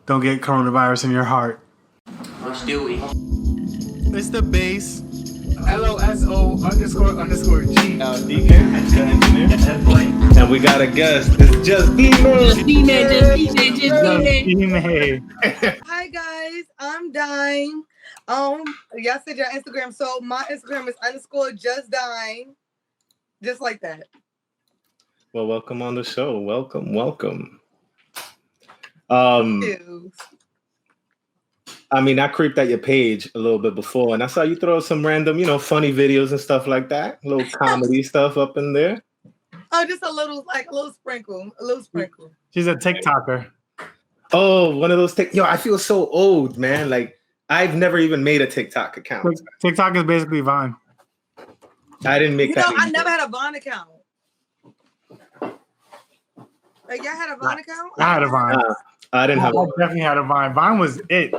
don't get coronavirus in your heart. Let's do it. It's the base. LOSO__G. Deacon, the engineer. And we got a guest. It's just Hi guys, I'm Dime. Y'all said your Instagram, so my Instagram is _justdime. Just like that. Well, welcome on the show. Welcome. I mean, I creeped at your page a little bit before, and I saw you throw some random, funny videos and stuff like that. A little comedy stuff up in there. Oh, just a little sprinkle. She's a TikToker. Oh, one of those Yo, I feel so old, man. Like, I've never even made a TikTok account. TikTok is basically Vine. I didn't make that. I never had a Vine account. Like, y'all had a Vine account? I had a Vine. I didn't have. I definitely had a Vine. Vine was it.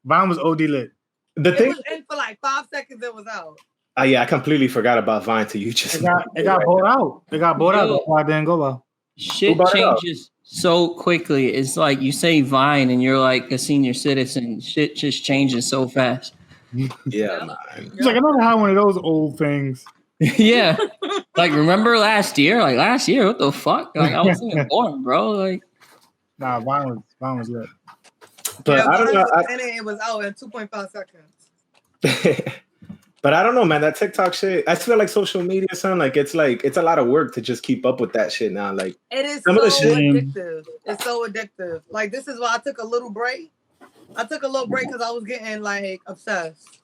Vine was OD lit. It was in for like 5 seconds. It was out. Yeah, I completely forgot about Vine till you just. It got bought out. It got bought out. That's why I didn't go well. Shit changes so quickly. It's like you say Vine and you're like a senior citizen. Shit just changes so fast. Yeah, man. It's like I never had one of those old things. Yeah. Like, remember last year? Like, last year, what the fuck? Like, I wasn't even born, bro. Like, nah, Vine was lit. But I don't know. It was out in 2.5 seconds. But I don't know, man. That TikTok shit, I feel like social media, son. Like it's a lot of work to just keep up with that shit now. Like it is so addictive. It's so addictive. Like this is why I took a little break. I took a little break because I was getting like obsessed.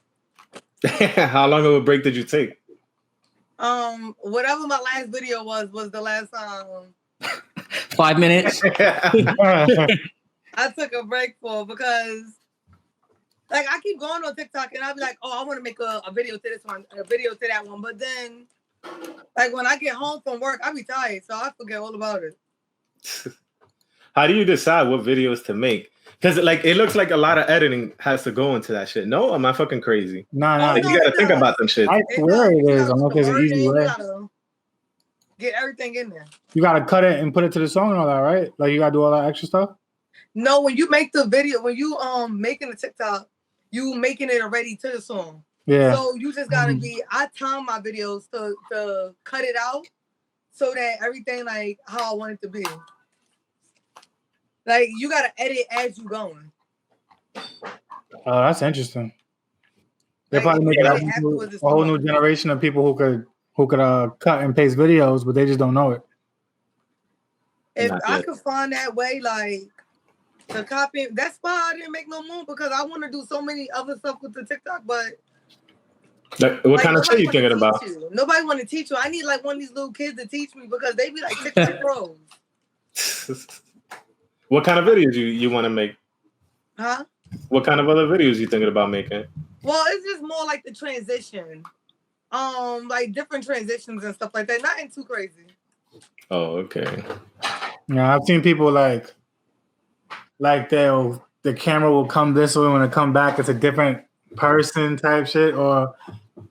How long of a break did you take? Whatever my last video was the last 5 minutes. I took a break for because like I keep going on TikTok and I'll be like, oh, I want to make a video to this one, a video to that one. But then like when I get home from work, I be tired, so I forget all about it. How do you decide what videos to make? Because like it looks like a lot of editing has to go into that shit. No, am I fucking crazy? Nah. Like, you gotta think about them shit. I swear it is. I don't know if there's an easy way. Get everything in there. You gotta cut it and put it to the song and all that, right? Like you gotta do all that extra stuff. No, when you make the video, when you making the TikTok, you making it already to the song. Yeah. So you just gotta be. I time my videos to cut it out so that everything like how I want it to be. Like you gotta edit as you going. Oh, that's interesting. They're probably making a whole new generation of people who could cut and paste videos, but they just don't know it. If I could find that way, like to copy, that's why I didn't make no move because I want to do so many other stuff with the TikTok, but what kind of shit you thinking about? Nobody want to teach you. I need like one of these little kids to teach me because they be like TikTok pros. What kind of videos you want to make? Huh? What kind of other videos you thinking about making? Well, it's just more like the transition. Like different transitions and stuff like that. Nothing too crazy. Oh, okay. Yeah, I've seen people like the camera will come this way when it come back, it's a different person type shit, or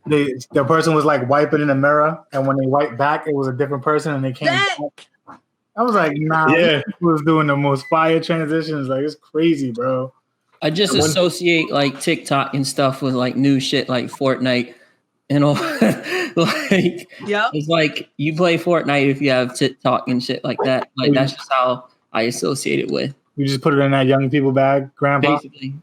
the person was like wiping in the mirror, and when they wipe back, it was a different person, and they came back. I was like, nah, yeah. Was doing the most fire transitions. Like it's crazy, bro. I just associate like TikTok and stuff with like new shit like Fortnite and all. Like, it's like you play Fortnite if you have TikTok and shit like that. Like that's just how I associate it with. You just put it in that young people bag, grandpa. Basically.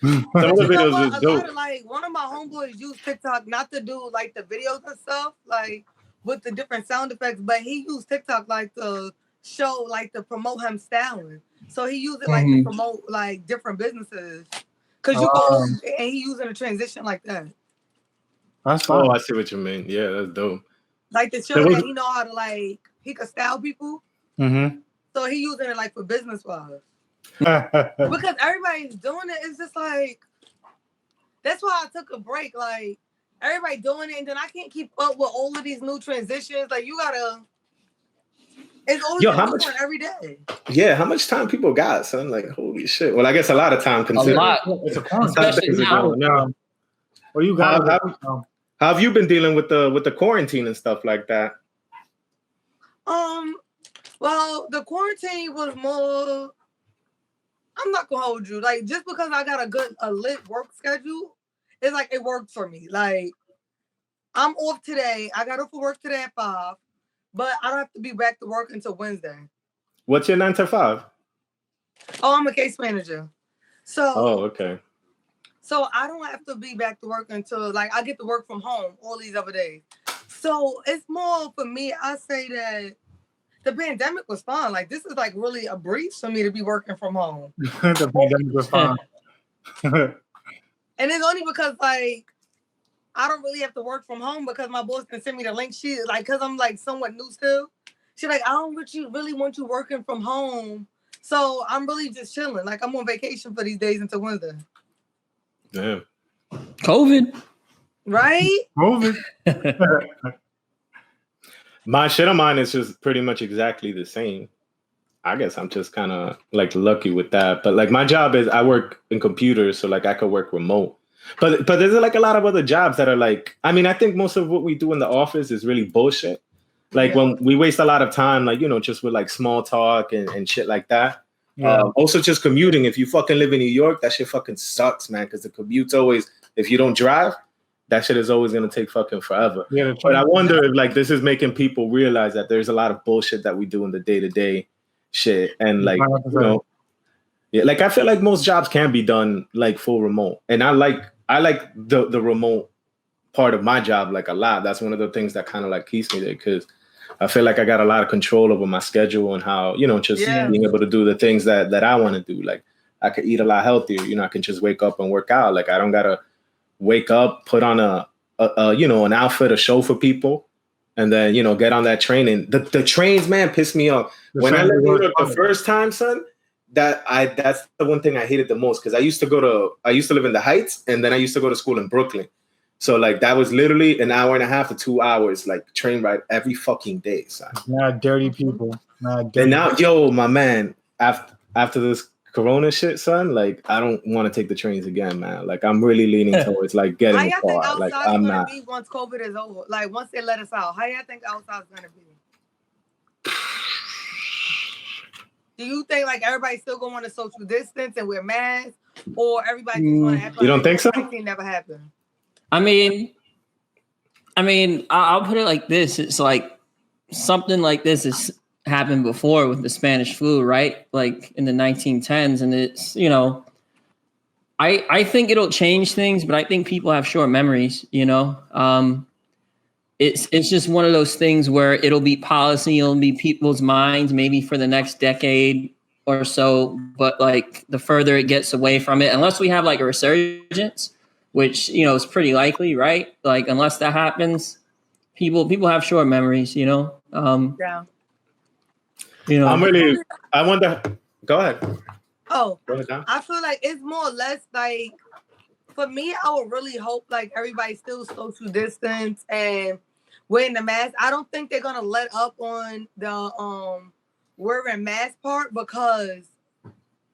Some of the videos is dope. Like one of my homeboys used TikTok not to do like the videos and stuff, like with the different sound effects, but he used TikTok like to show, like to promote him styling. So he used it like to promote like different businesses. Cause you go and he using a transition like that. That's fine. Oh, I see what you mean. Yeah, that's dope. Like to show that he know how to like he could style people. Mm-hmm. So he using it like for business wise. Because everybody's doing it. It's just like that's why I took a break. Like everybody doing it, and then I can't keep up with all of these new transitions. Like you gotta. It's always different every day. Yeah, how much time people got, son? Like holy shit. Well, I guess a lot of time. Considering. A lot. It's a especially now. Well, you got. How have you been dealing with the quarantine and stuff like that? Well, the quarantine was more. I not gonna hold you. Like, just because I got a lit work schedule, it's like it worked for me. Like, I'm off today. I got off for work today at 5, but I don't have to be back to work until Wednesday. What's your 9 to 5? Oh, I'm a case manager. So. Oh, okay. So I don't have to be back to work until like I get to work from home all these other days. So it's more for me. I say that the pandemic was fun. Like this is like really a breeze for me to be working from home. The pandemic was fun. And it's only because like I don't really have to work from home because my boss can send me the link. She like because I'm like somewhat new still. She's like, I don't really want you working from home. So I'm really just chilling. Like I'm on vacation for these days until Wednesday. Damn. COVID. Right? COVID. My shit on mine is just pretty much exactly the same. I guess I'm just kind of like lucky with that. But like my job is I work in computers, so like I could work remote. But there's like a lot of other jobs that are like, I mean, I think most of what we do in the office is really bullshit. Like when we waste a lot of time, like, you know, just with like small talk and shit like that. Yeah. Also just commuting. If you fucking live in New York, that shit fucking sucks, man. Because the commute's always, if you don't drive, that shit is always going to take fucking forever. Yeah, but I wonder if like this is making people realize that there's a lot of bullshit that we do in the day-to-day shit. And like, 100%. You know, yeah, like I feel like most jobs can be done like full remote. And I like the remote part of my job like a lot. That's one of the things that kind of like keeps me there because I feel like I got a lot of control over my schedule and how, you know, just being able to do the things that I want to do. Like I could eat a lot healthier. You know, I can just wake up and work out. Like I don't got to wake up, put on a you know, an outfit, a show for people, and then, you know, get on that train. And the trains, man, piss me off. When I left New York the first time, son, that's the one thing I hated the most because I used to live in the Heights and then I used to go to school in Brooklyn. So like that was literally an hour and a half to 2 hours, like train ride every fucking day, son. Not dirty people. And now, yo, my man, after this Corona shit, son, like I don't want to take the trains again, man. Like I'm really leaning towards like getting a car. Like I'm not. Be once COVID is over, like once they let us out, how y'all think outside's gonna be? Do you think like everybody's still gonna want to social distance and wear masks, or everybody just want to act like you don't think so? Anything never happened. I mean, I'll put it like this. It's like something like this has happened before with the Spanish flu, right? Like in the 1910s. And it's, you know, I think it'll change things, but I think people have short memories, you know? It's just one of those things where it'll be policy, it'll be people's minds, maybe for the next decade or so. But like the further it gets away from it, unless we have like a resurgence, which, you know, is pretty likely, right? Like, unless that happens, people have short memories, you know? Yeah. You know, I wonder, go ahead. Oh, I feel like it's more or less like, for me, I would really hope like everybody still social distance and wearing the mask. I don't think they're going to let up on the wearing mask part because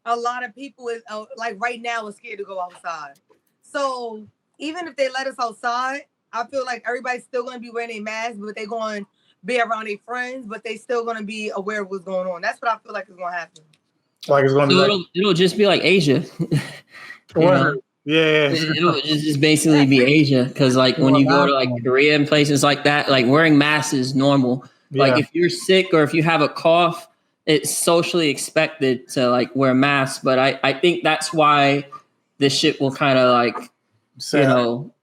a lot of people is like right now are scared to go outside. So even if they let us outside, I feel like everybody's still going to be wearing a mask, but they're going to be around their friends, but they still going to be aware of what's going on. That's what I feel like is going to happen. Like it's going to so it'll just be like Asia. Yeah. It'll just basically be Asia because like when you go to like Korea and places like that, like wearing masks is normal. Yeah. Like if you're sick or if you have a cough, it's socially expected to like wear masks. But I think that's why this shit will kind of like, you know,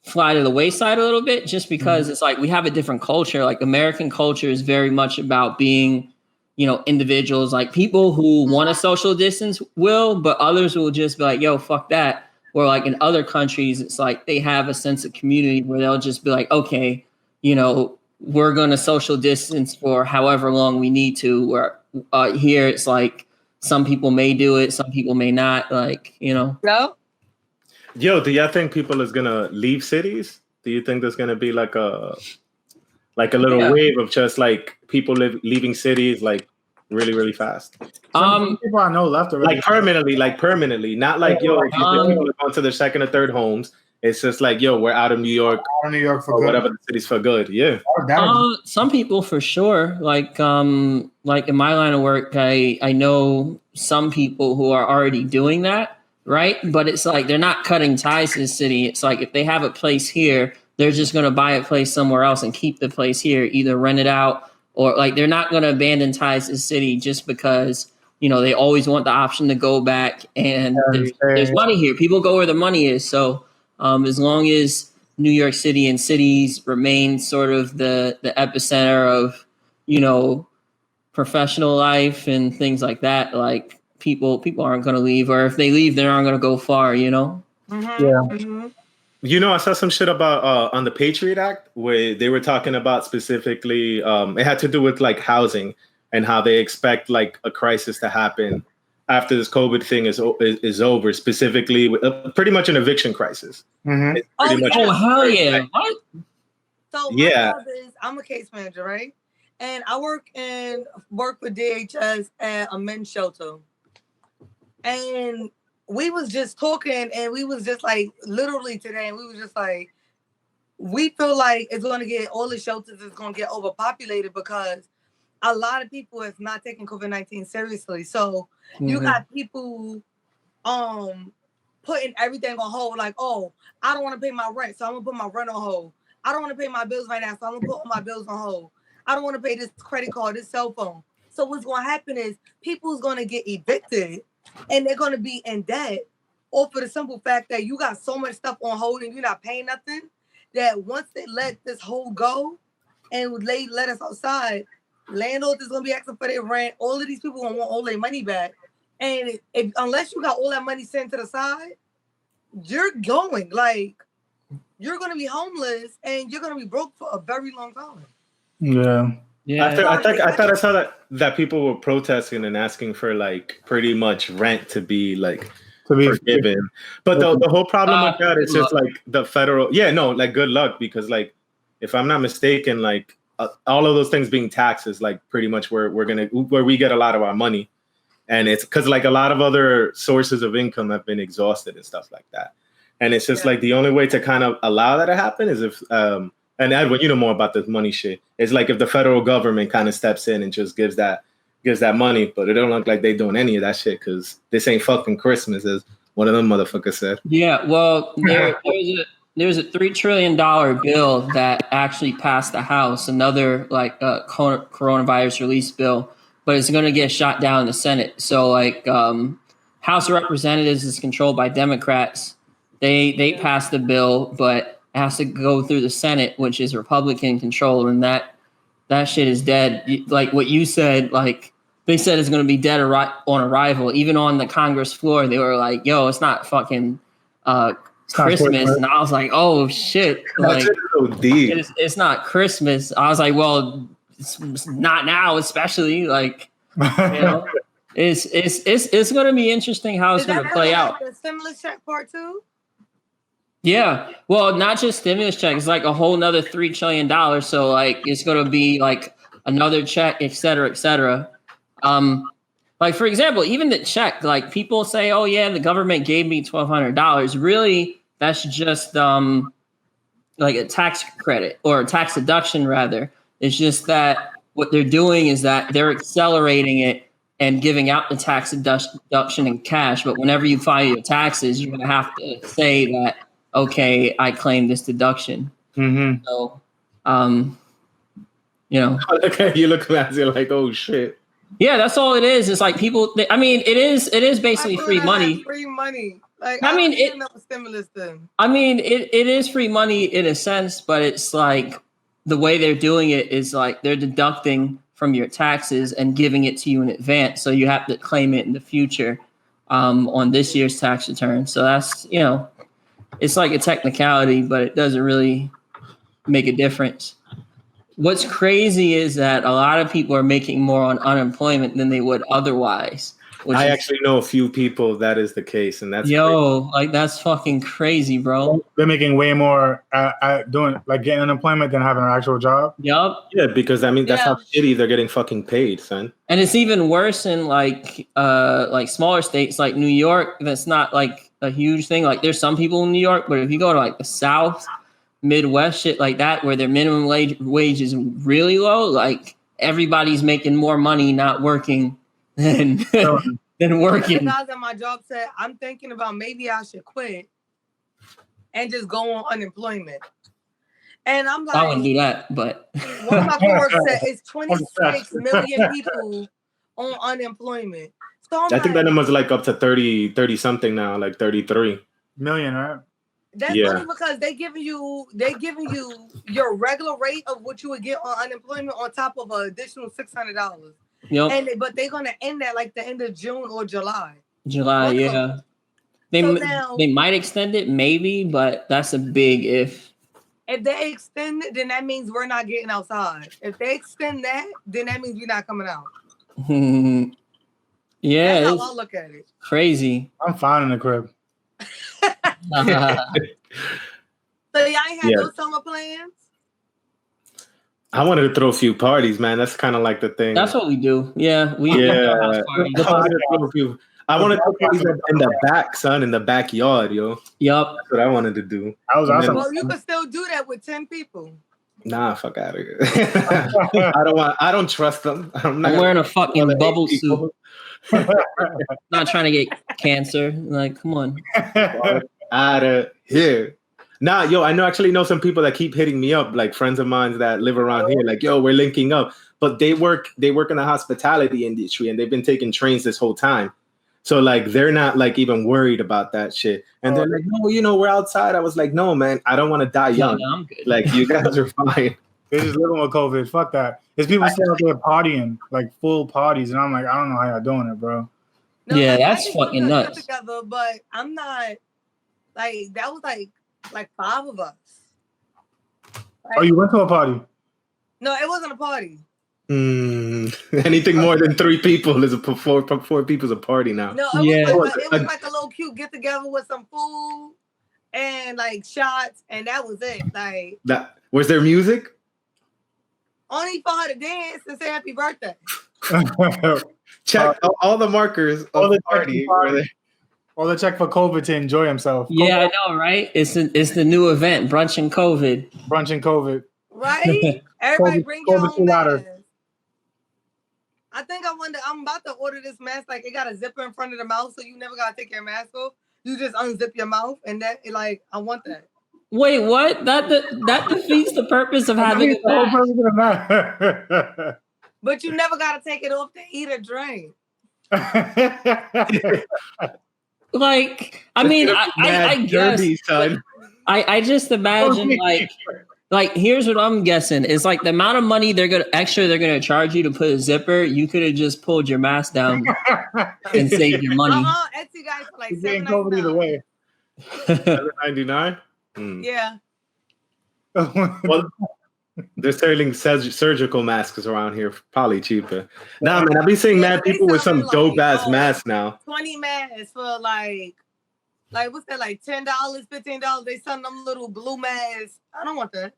fly to the wayside a little bit just because it's like we have a different culture. Like American culture is very much about being, you know, individuals, like people who want a social distance will, but others will just be like, yo, fuck that. Or like in other countries, it's like they have a sense of community where they'll just be like, okay, you know, we're going to social distance for however long we need to. Where here it's like some people may do it, some people may not, like, you know. No. Yo, do y'all think people is gonna leave cities? Do you think there's gonna be like a little wave of just like people leaving cities like really, really fast? Some people I know left already. Like permanently, not like yo, people are going to their second or third homes It's just like, yo, we're out of New York. Out of New York for or good. Whatever the city's for good. Yeah. Some people for sure. Like in my line of work, I know some people who are already doing that, right? But it's like they're not cutting ties to the city. It's like if they have a place here, they're just going to buy a place somewhere else and keep the place here, either rent it out or like they're not going to abandon ties to the city just because, you know, they always want the option to go back and there's money here. People go where the money is. So as long as New York City and cities remain sort of the epicenter of, you know, professional life and things like that, like people aren't going to leave, or if they leave, they aren't going to go far, you know? Mm-hmm. Yeah. Mm-hmm. You know, I saw some shit about on the Patriot Act where they were talking about specifically, it had to do with like housing and how they expect like a crisis to happen after this COVID thing is over, specifically pretty much an eviction crisis. Mm-hmm. Hell yeah. What? So my job is, I'm a case manager, right? And I work with DHS at a men's shelter. And we was just talking and we was just like, literally today, and we was just like, we feel like it's going to get, all the shelters is going to get overpopulated because a lot of people is not taking COVID-19 seriously. So you got people putting everything on hold, like, oh, I don't want to pay my rent, so I'm going to put my rent on hold. I don't want to pay my bills right now, so I'm going to put all my bills on hold. I don't want to pay this credit card, this cell phone. So what's going to happen is people's going to get evicted and they're going to be in debt, all for the simple fact that you got so much stuff on hold and you're not paying nothing, that once they let this hold go and they let us outside, landlords is going to be asking for their rent. All of these people going to want all their money back. And unless you got all that money sent to the side, you're going. Like, you're going to be homeless and you're going to be broke for a very long time. Yeah. Yeah. I thought I saw that people were protesting and asking for like pretty much rent to be like forgiven. But the whole problem with that is just like the federal. Yeah, no, like good luck, because like if I'm not mistaken, like all of those things being taxed is like pretty much where we get a lot of our money, and it's because like a lot of other sources of income have been exhausted and stuff like that, and it's just like the only way to kind of allow that to happen is if and Edwin, you know more about this money shit. It's like if the federal government kind of steps in and just gives that money, but it don't look like they doing any of that shit because this ain't fucking Christmas, as one of them motherfuckers said. Yeah, well, there's a $3 trillion bill that actually passed the House, another like coronavirus relief bill, but it's going to get shot down in the Senate. So like House of Representatives is controlled by Democrats. They passed the bill, but it has to go through the Senate, which is Republican controlled, and that shit is dead. Like what you said, like they said it's going to be dead on arrival. Even on the Congress floor, they were like, "Yo, it's not fucking Christmas," and I was like, "Oh shit!" Like it's not Christmas. I was like, "Well, it's not now, especially like you know." It's going to be interesting how it's going to play out. The stimulus check part 2. Yeah, well, not just stimulus check. It's like a whole nother $3 trillion. So like, it's going to be like another check, et cetera, et cetera. Like for example, even the check, like people say, oh yeah, the government gave me $1,200. Really, that's just like a tax credit or a tax deduction rather. It's just that what they're doing is that they're accelerating it and giving out the tax deduction in cash. But whenever you file your taxes, you're going to have to say that, okay, I claim this deduction. Mm-hmm. So, you know. Okay, you look at it like, oh shit. Yeah, that's all it is. It's like people. I mean, it is basically free money. Free money. Like I mean, stimulus thing. I mean, it is free money in a sense, but it's like the way they're doing it is like they're deducting from your taxes and giving it to you in advance, so you have to claim it in the future on this year's tax return. So that's, you know, it's like a technicality, but it doesn't really make a difference. What's crazy is that a lot of people are making more on unemployment than they would otherwise. I actually know a few people that is the case, and that's crazy. Like that's fucking crazy, bro. They're making way more doing like getting unemployment than having an actual job. Yup. Yeah, because I mean that's how shitty they're getting fucking paid, son. And it's even worse in like smaller states like New York. That's not like a huge thing. Like there's some people in New York, but if you go to like the South, Midwest, shit like that, where their minimum wage is really low, like everybody's making more money not working than than working. The guys at my job said, I'm thinking about maybe I should quit and just go on unemployment. And I'm like, I wouldn't do that, but one of my coworkers said it's 26 million people on unemployment. So I think that number's like up to 30 something now, like 33 million, right? That's only because they giving you your regular rate of what you would get on unemployment on top of an additional $600. Yep. But they're gonna end that like the end of June or July. Yeah. They might extend it, maybe, but that's a big if. If they extend it, then that means we're not getting outside. If they extend that, then that means we're not coming out. Yeah, that's how I look at it. Crazy. I'm fine in the crib. So y'all ain't had no summer plans? I wanted to throw a few parties, man. That's kind of like the thing. That's what we do. Yeah, I wanted to throw parties in the back, son, in the backyard, yo. Yup. That's what I wanted to do. Well, you can still do that with 10 people. Nah, fuck out of here. I don't trust them. I'm wearing a fucking bubble suit. Not trying to get cancer. Like, come on. Out of here. Nah, yo, I actually know some people that keep hitting me up, like friends of mine that live around here. Like, yo, we're linking up. But they work in the hospitality industry, and they've been taking trains this whole time. So like they're not like even worried about that shit. And they're like, no, we're outside. I was like, no, man, I don't want to die young. No, I'm good. Like you guys are fine. They're just living with COVID. Fuck that. There's people still out there partying, like full parties, and I'm like, I don't know how y'all doing it, bro. No, yeah, that's fucking nuts. Together, but I'm not like that was like 5 of us. Like, you went to a party? No, it wasn't a party. Anything more than 3 people is four people's a party now. No, it was like a little cute get together with some food and like shots, and that was it. Like that was there music? Only for her to dance and say happy birthday. Check all the markers of the party. Or the check for COVID to enjoy himself. Yeah, I know, right? It's the new event, brunch and COVID. Brunch and COVID. Right? Everybody bring your own mask. I think I'm about to order this mask. Like it got a zipper in front of the mouth, so you never gotta take your mask off. You just unzip your mouth, and I want that. Wait, what? That defeats the purpose of having a mask. But you never gotta take it off to eat or drink. Like, I mean, I guess. Son. I just imagine like here's what I'm guessing. It's like the amount of money they're gonna charge you to put a zipper. You could have just pulled your mask down and saved your money. Etsy guys for like $7.99 either way. $7.99. Yeah. Well, they're selling surgical masks around here, probably cheaper. Nah, man, I've been seeing mad people with some dope ass masks now. 20 masks for like what's that, like $10, $15? They sell them little blue masks. I don't want that.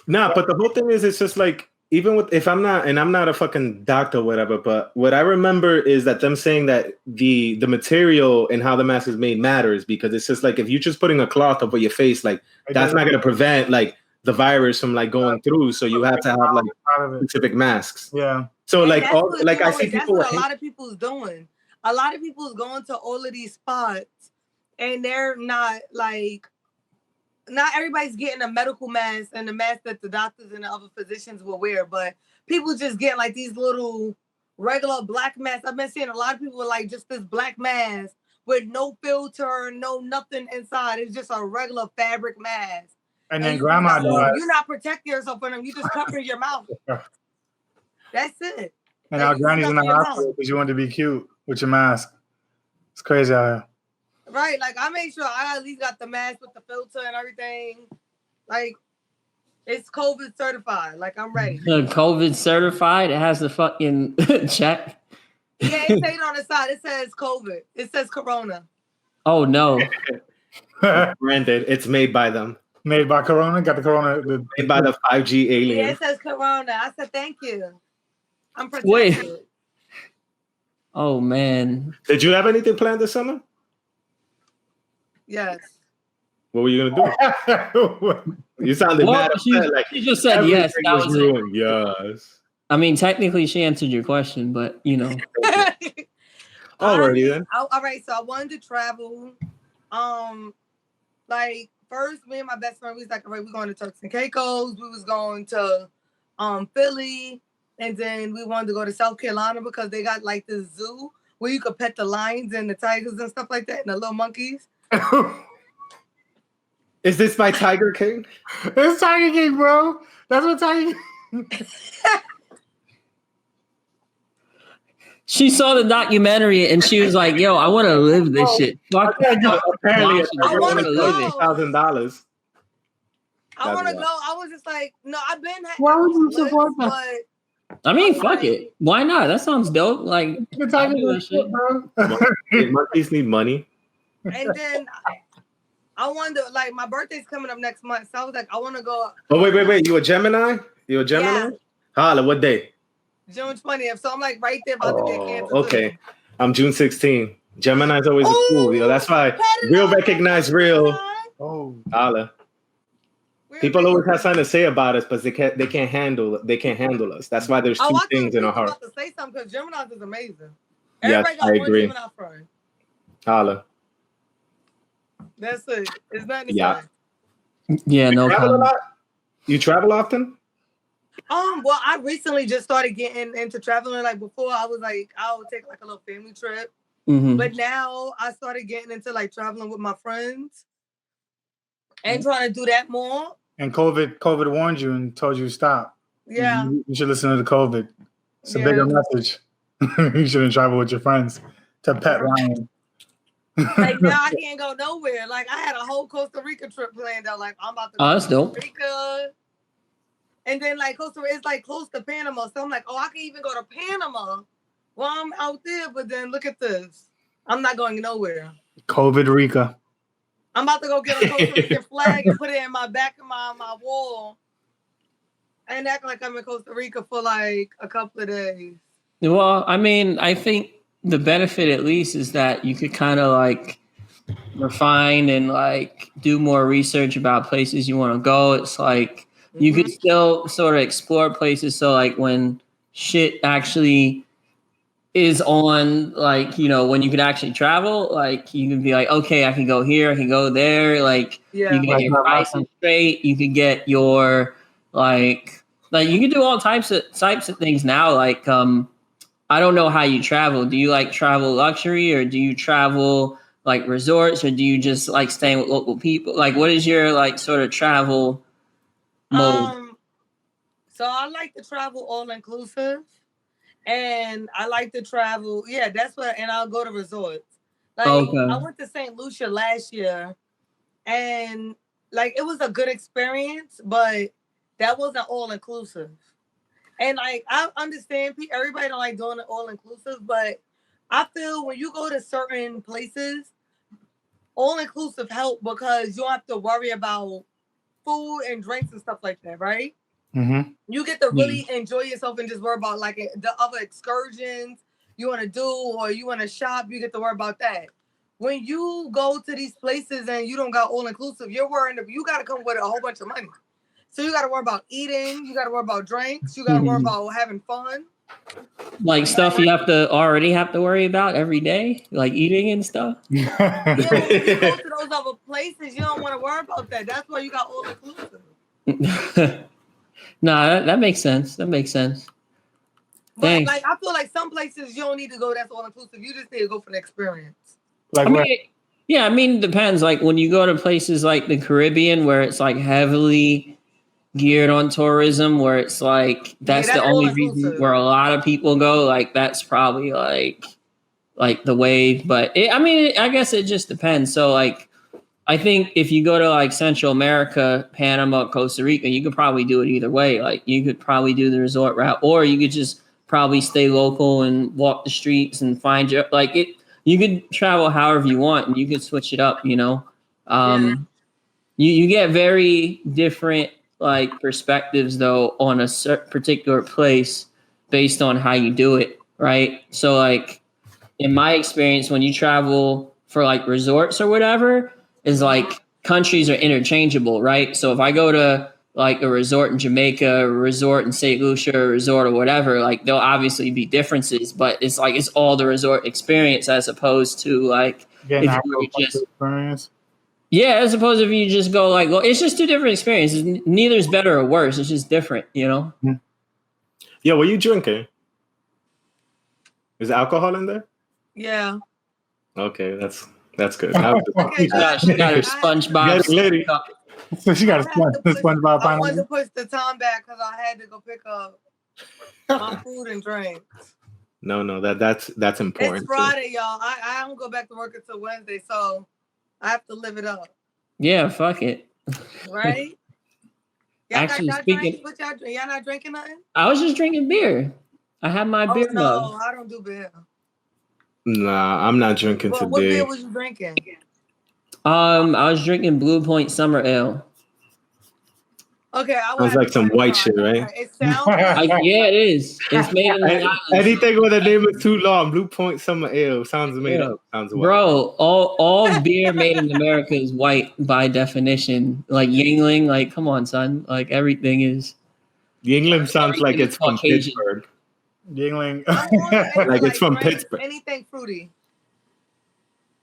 Nah, but the whole thing is, it's just like, even with, if I'm not a fucking doctor or whatever, but what I remember is that them saying that the material and how the mask is made matters, because it's just like, if you're just putting a cloth over your face, like that's not going to prevent like the virus from like going through. So you have to have like specific masks. Yeah. So like I see people. That's what a lot of people's doing. A lot of people's going to all of these spots, and they're not like. Not everybody's getting a medical mask and the mask that the doctors and the other physicians will wear, but people just get like these little regular black masks. I've been seeing a lot of people with like just this black mask with no filter, no nothing inside. It's just a regular fabric mask. And then grandma does. You're not protecting yourself from them. You just cover your mouth. That's it. And our granny's in the hospital because you want to be cute with your mask. It's crazy out here. Right, like I made sure I at least got the mask with the filter and everything. Like it's COVID certified. Like I'm ready. COVID certified. It has the fucking check. Yeah, it says on the side. It says COVID. It says Corona. Oh no. Branded. It's made by them. Made by Corona. Got the Corona. Made by the 5G alien. Yeah, it says Corona. I said thank you. I'm protected. Wait. Oh man. Did you have anything planned this summer? Yes. What were you gonna do? You sounded mad. She just said yes. That was ruined. Yes. I mean, technically, she answered your question, but you know. Alrighty then. All right, so I wanted to travel. Like first, me and my best friend, we was like, all right, we're going to Turks and Caicos. We was going to Philly, and then we wanted to go to South Carolina because they got like this zoo where you could pet the lions and the tigers and stuff like that, and the little monkeys. Is this my Tiger King? It's Tiger King, bro. That's what Tiger King. She saw the documentary and she was like, "Yo, I want to live this shit." Fuck. Apparently, I want to live $1,000. I want to go. I was just like, no, I've been. Why would you support that? But I mean, fuck it. Why not? That sounds dope. Like, the Tiger King shit, bro. Monkeys need money. And then I wanted to, like, my birthday's coming up next month, so I was like, I want to go. Oh wait! You a Gemini? Yeah. Holla, what day? June 20th. So I'm like right there about to be a Cancer. Okay. Too. I'm June 16th. Gemini's always a fool, yo. That's why real recognize real. Oh, holla. People always have something to say about us, but they can't handle us. That's why there's two things in our heart. I was about to say something because Gemini is amazing. Yes, I agree. Gemini friend. Holla. That's it. It's nothing to say. Yeah, no problem. You travel often? Well, I recently just started getting into traveling. Like before, I was like, I would take like a little family trip. Mm-hmm. But now I started getting into like traveling with my friends and trying to do that more. And COVID warned you and told you to stop. Yeah. You should listen to the COVID. It's a bigger message. You shouldn't travel with your friends to pet lion. Like now I can't go nowhere. Like I had a whole Costa Rica trip planned out. Like I'm about to go that's to dope. Costa Rica. And then like Costa Rica is like close to Panama. So I'm like, I can even go to Panama while I'm out there. But then look at this. I'm not going nowhere. COVID Rica. I'm about to go get a Costa Rican flag and put it in my back of my wall and act like I'm in Costa Rica for like a couple of days. Well, I mean, I think the benefit at least is that you could kind of like refine and like do more research about places you want to go. It's like you could still sort of explore places. So like when shit actually is on, like, you know, when you can actually travel, like you can be like, okay, I can go here, I can go there. Like you can get your prices straight. You can get your like you can do all types of things now. Like, I don't know how you travel. Do you like travel luxury or do you travel like resorts or do you just like staying with local people? Like, what is your like sort of travel mode? So I like to travel all inclusive, and I like to travel. Yeah, that's what. And I'll go to resorts. Like I went to St. Lucia last year, and like it was a good experience, but that wasn't all inclusive. And like I understand everybody don't like doing it all inclusive, but I feel when you go to certain places, all inclusive help because you don't have to worry about food and drinks and stuff like that, right? Mm-hmm. You get to really enjoy yourself and just worry about like the other excursions you want to do or you want to shop. You get to worry about that. When you go to these places and you don't got all inclusive, you're worrying. You got to come with a whole bunch of money. So you got to worry about eating. You got to worry about drinks. You got to worry about having fun. Like stuff you already have to worry about every day, like eating and stuff. Yeah, but when you go to those other places, you don't want to worry about that. That's why you got all inclusive. Nah, that makes sense. That makes sense. But like, I feel like some places you don't need to go. That's all inclusive. You just need to go for the experience. Like, I mean, it depends. Like when you go to places like the Caribbean, where it's like heavily geared on tourism, where it's like that's the only reason where a lot of people go. Like that's probably like the wave. But I guess it just depends. So like, I think if you go to like Central America, Panama, Costa Rica, you could probably do it either way. Like you could probably do the resort route, or you could just probably stay local and walk the streets and find your like it. You could travel however you want, and you could switch it up. You know, you get very different like perspectives though on a particular place based on how you do it, right? So like in my experience, when you travel for like resorts or whatever, is like countries are interchangeable, right? So if I go to like a resort in Jamaica, a resort in St. Lucia, a resort or whatever, like there'll obviously be differences, but it's like it's all the resort experience as opposed to like if you were just experience. Yeah, as opposed if you just go like, well, it's just two different experiences. Neither's better or worse. It's just different, you know? Yeah, what are you drinking? Is alcohol in there? Yeah. Okay, that's good. She got her SpongeBob. So she got a SpongeBob. I wanted to push the time back because I had to go pick up my food and drinks. No, that's important. It's Friday, y'all. I don't go back to work until Wednesday, so I have to live it up. Yeah, fuck it. Right? Y'all Actually, speaking, y'all not drinking nothing? I was just drinking beer. I had my beer mug. No, I don't do beer. Nah, I'm not drinking today. What beer was you drinking? I was drinking Blue Point Summer Ale. Okay, sounds like some white shit, right? It sounds like yeah, it is. It's made in the islands. Anything with a name is too long. Blue Point Summer Ale sounds made up. Sounds white. Bro, all beer made in America is white by definition. Like Yingling, like come on, son. Like everything is. Yingling sounds like it's from Caucasian. Pittsburgh. Yingling, like it's from Pittsburgh. Anything fruity.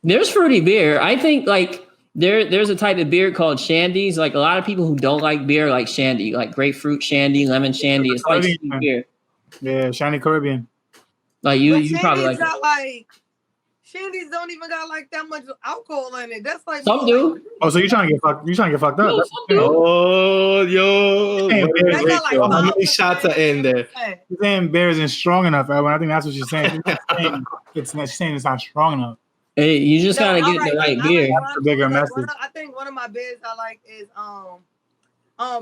There's fruity beer. I think like there's a type of beer called shandies. Like a lot of people who don't like beer like shandy, like grapefruit shandy, lemon shandy. It's like sweet beer. Yeah, Shiny Caribbean. Like you probably like. Shandies don't even got like that much alcohol in it. That's like some do. Oh, so you trying to get fucked? You trying to get fucked up? No, some do. Oh, yo! How many shots are in there? She's saying beer isn't strong enough, Edwin. I think that's what she's saying. She's saying it's not strong enough. Hey, you just gotta get the right beer. That's a bigger message. I think one of my beers I like is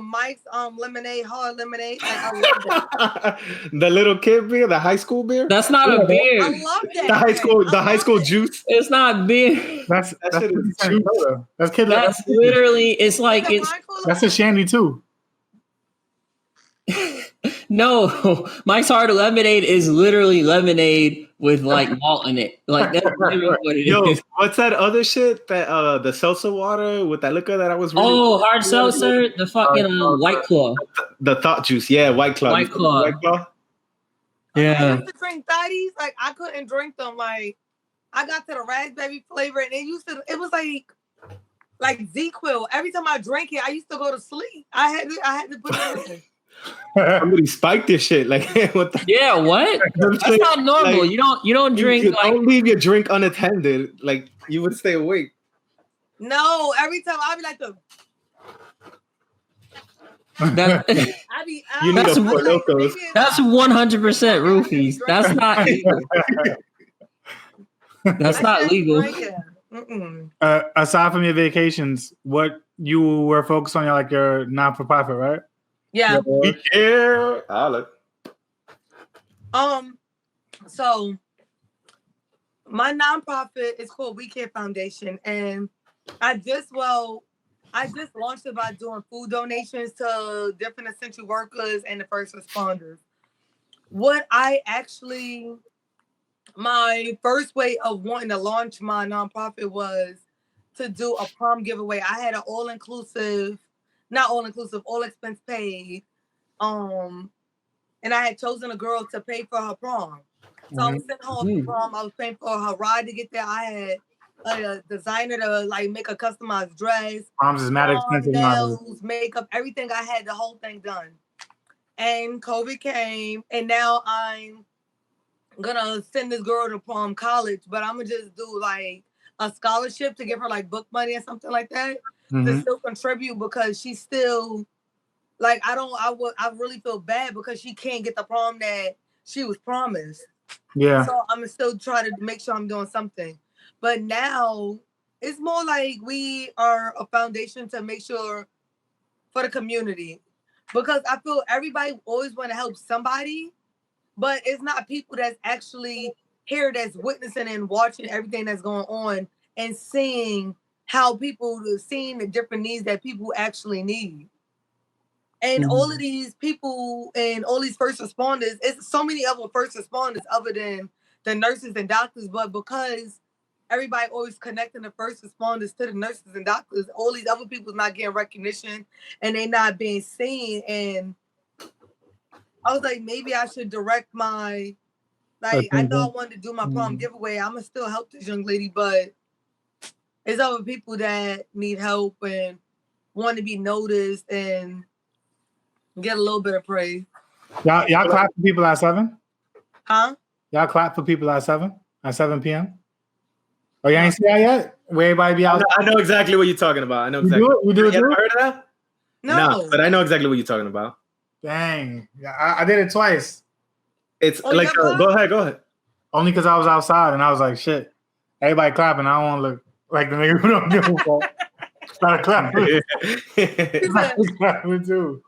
Mike's lemonade, hard lemonade. Like, I love that. The little kid beer, the high school beer. That's not a beer. I love that. The high school juice. It's not beer. That's kid. That's literally. It's like it's. That's a shandy too. No, Mike's Hard Lemonade is literally lemonade with like malt in it. Like that's literally what it is. What's that other shit that the seltzer water with that liquor that I was really hard seltzer, the fucking White Claw. The thought juice, yeah, White Claw. White Claw. Yeah. I used to drink 30s, like I couldn't drink them. Like I got to the raspberry flavor and it was like ZQuil. Every time I drank it, I used to go to sleep. I had to put it in. Somebody spiked this shit. Like what the Yeah, what? That's not normal. Like, you don't drink don't leave your drink unattended. Like you would stay awake. No, every time I'd be like that's 100% roofies. That's not legal. That's not legal. Aside from your vacations, what you were focused on, like your non-for-profit, right? Yeah. So my nonprofit is called We Care Foundation, and I just launched it by doing food donations to different essential workers and the first responders. My first way of wanting to launch my nonprofit was to do a prom giveaway. I had an all expense paid. And I had chosen a girl to pay for her prom. So I was sent home to prom. I was paying for her ride to get there. I had a designer to like make a customized dress. Proms is mad expensive. Nails, makeup, everything. I had the whole thing done. And COVID came, and now I'm gonna send this girl to prom college, but I'm gonna just do like a scholarship to give her like book money or something like that to still contribute, because she's still like I really feel bad because she can't get the prom that she was promised. Yeah. So I'm gonna still try to make sure I'm doing something. But now it's more like we are a foundation to make sure for the community, because I feel everybody always want to help somebody, but it's not people that's actually here that's witnessing and watching everything that's going on and seeing the different needs that people actually need. And all of these people and all these first responders, it's so many other first responders other than the nurses and doctors, but because everybody always connecting the first responders to the nurses and doctors. All these other people's not getting recognition and they not being seen. And I was like, maybe I should direct my, like, I know I wanted to do my prom giveaway. I'm going to still help this young lady, but there's other people that need help and want to be noticed and get a little bit of praise. Y'all clap for people at 7? Huh? Y'all clap for people at 7 p.m. Oh, you ain't see that yet? Where everybody be out? I know exactly what you're talking about. I know exactly. You do it? You ever heard of that? No, but I know exactly what you're talking about. Dang. Yeah, I did it twice. It's like, go ahead. Only because I was outside and I was like, shit, everybody clapping. I don't want to look like the nigga who don't give a fuck. Started clapping too.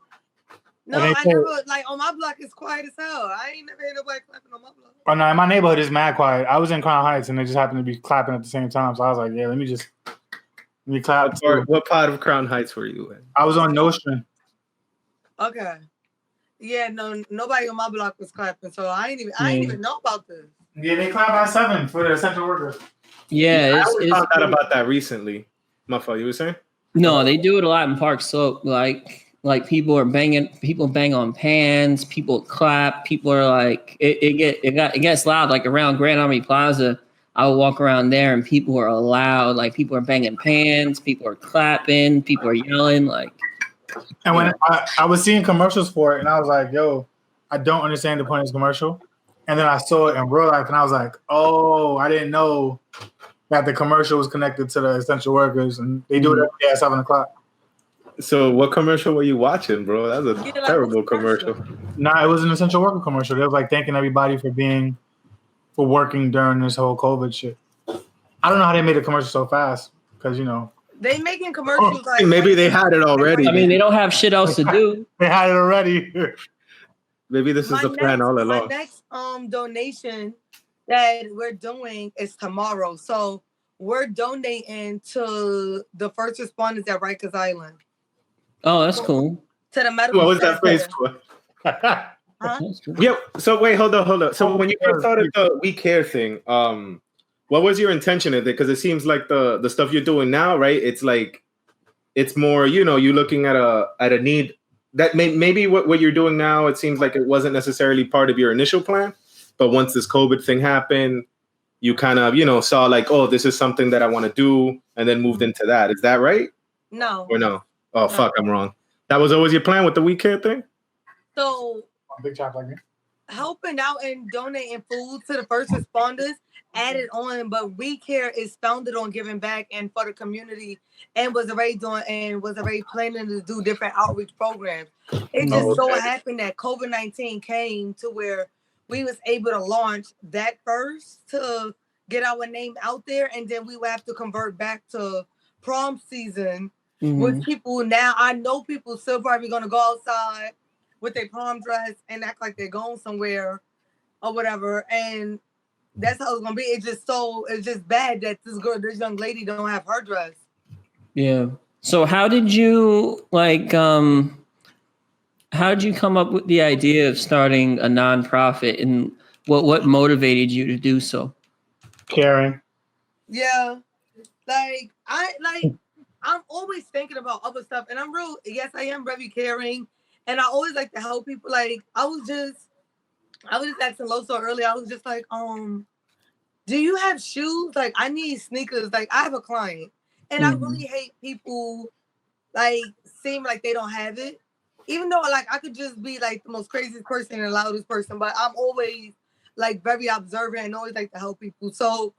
No, I never, like, on my block, it's quiet as hell. I ain't never heard nobody clapping on my block. Oh, no, in my neighborhood, it's mad quiet. I was in Crown Heights, and they just happened to be clapping at the same time. So I was like, yeah, let me clap. What part of Crown Heights were you in? I was on Nostrand. Okay. Yeah, no, nobody on my block was clapping, so I ain't even know about this. Yeah, they clap at 7 for the essential workers. Yeah, I found out about that recently. My fault, you were saying? No, they do it a lot in Park Slope. Like people bang on pans, people clap, people are like, it gets loud. Like around Grand Army Plaza, I would walk around there and people are loud. Like people are banging pans, people are clapping, people are yelling. Like, and when I was seeing commercials for it, and I was like, yo, I don't understand the point of this commercial. And then I saw it in real life, and I was like, oh, I didn't know that the commercial was connected to the essential workers, and they do it every day at 7 o'clock. So what commercial were you watching, bro? That was a terrible commercial. Nah, it was an essential worker commercial. They was like thanking everybody for working during this whole COVID shit. I don't know how they made a commercial so fast because, they making commercials like maybe they had it already. I mean, they don't have shit else to do. They had it already. Maybe this is the plan all along. My next donation that we're doing is tomorrow. So we're donating to the first responders at Rikers Island. Oh, that's cool. To the medical. What was that phrase for? Huh? Yeah. So wait, hold on. So when you first started the We Care thing, what was your intention of it? Because it seems like the stuff you're doing now, right? It's like it's more, you're looking at a need that maybe what you're doing now. It seems like it wasn't necessarily part of your initial plan, but once this COVID thing happened, you kind of saw like, oh, this is something that I want to do, and then moved into that. Is that right? No. Or no? Oh, fuck, I'm wrong. That was always your plan with the We Care thing? So, big chop like me. Helping out and donating food to the first responders added on, but We Care is founded on giving back and for the community, and was already planning to do different outreach programs. It just so happened that COVID-19 came to where we was able to launch that first to get our name out there, and then we would have to convert back to prom season. With people now, I know people still probably gonna go outside with their prom dress and act like they're going somewhere or whatever, and that's how it's gonna be. It's just bad that this young lady don't have her dress. Yeah. So how did you how did you come up with the idea of starting a nonprofit, and what motivated you to do so? Caring. Yeah, I'm always thinking about other stuff, and I am very caring, and I always like to help people. Like I was just asking Loso earlier. I was just like, do you have shoes? Like I need sneakers. Like I have a client, and I really hate people like seem like they don't have it, even though like I could just be like the most craziest person and loudest person, but I'm always like very observant and always like to help people. So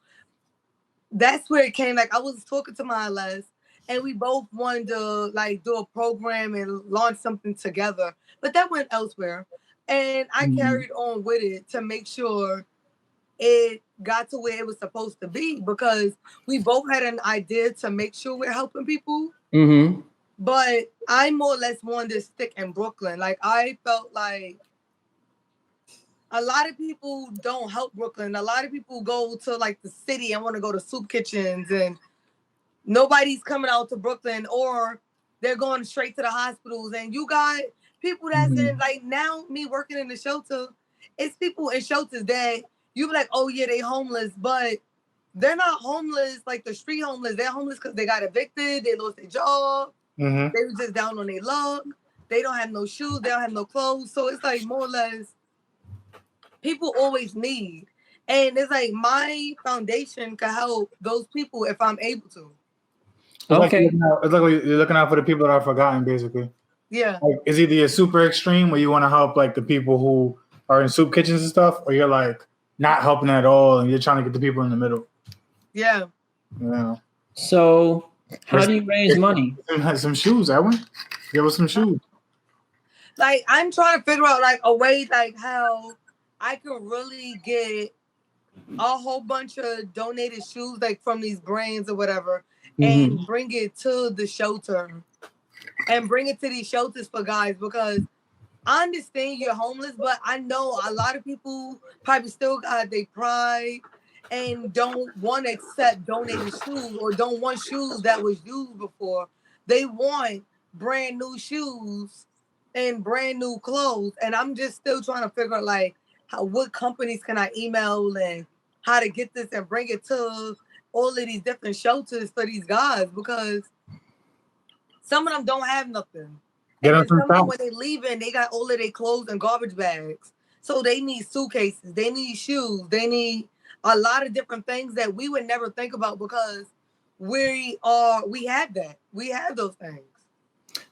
that's where it came. Like I was talking to my Les. And we both wanted to like do a program and launch something together, but that went elsewhere. And I carried on with it to make sure it got to where it was supposed to be, because we both had an idea to make sure we're helping people. But I more or less wanted to stick in Brooklyn. Like I felt like a lot of people don't help Brooklyn. A lot of people go to like the city and want to go to soup kitchens, and nobody's coming out to Brooklyn, or they're going straight to the hospitals. And you got people that's in, like now me working in the shelter, it's people in shelters that you be like, oh yeah, they homeless, but they're not homeless like the street homeless. They're homeless because they got evicted, they lost their job, they were just down on their luck. They don't have no shoes, they don't have no clothes. So it's like more or less people always need. And it's like my foundation can help those people if I'm able to. Okay. It's like you're looking out for the people that are forgotten, basically. Yeah. Like, is either a super extreme where you want to help like the people who are in soup kitchens and stuff, or you're like not helping at all and you're trying to get the people in the middle. Yeah. Yeah. So how do you raise money? Some shoes, Edwin. Give us some shoes. Like I'm trying to figure out like a way like how I can really get a whole bunch of donated shoes like from these brands or whatever and bring it to the shelter and bring it to these shelters for guys, because I understand you're homeless, but I know a lot of people probably still got their pride and don't want to accept donated shoes or don't want shoes that was used before. They want brand new shoes and brand new clothes. And I'm just still trying to figure out like what companies can I email and how to get this and bring it to all of these different shelters for these guys, because some of them don't have nothing. And some of them, when they leaving, they got all of their clothes and garbage bags. So they need suitcases, they need shoes, they need a lot of different things that we would never think about because we have that. We have those things.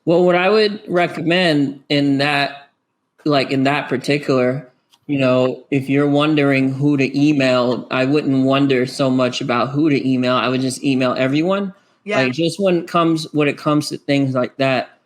Well, what I would recommend in that particular, if you're wondering who to email, I wouldn't wonder so much about who to email. I would just email everyone. Yeah. Like just when it comes to things like that,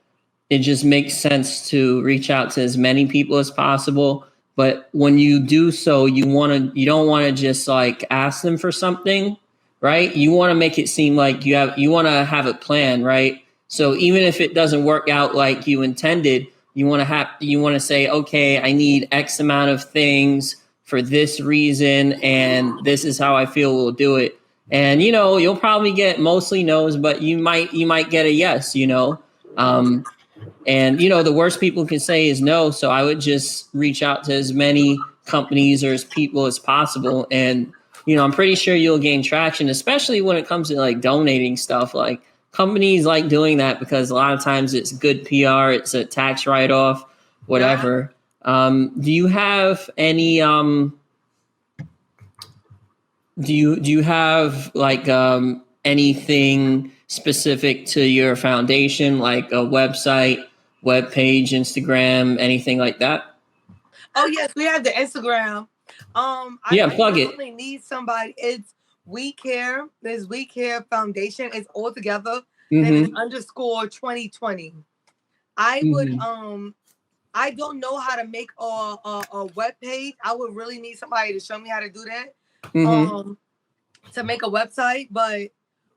it just makes sense to reach out to as many people as possible. But when you do so, you don't want to just like ask them for something, right? You want to make it seem like you want to have a plan, right? So even if it doesn't work out like you intended, you want to say, okay, I need X amount of things for this reason, and this is how I feel we'll do it. And you'll probably get mostly no's, but you might get a yes. And the worst people can say is no. So I would just reach out to as many companies or as people as possible, and I'm pretty sure you'll gain traction, especially when it comes to like donating stuff. Like companies like doing that because a lot of times it's good PR, it's a tax write-off, whatever. Do you have any do you have like anything specific to your foundation, like a website, web page, Instagram, anything like that? Oh yes, we have the Instagram. Plug it. I need somebody. It's We Care. There's We Care Foundation. It's all together. And it's _2020. I would I don't know how to make a web page. I would really need somebody to show me how to do that. To make a website, but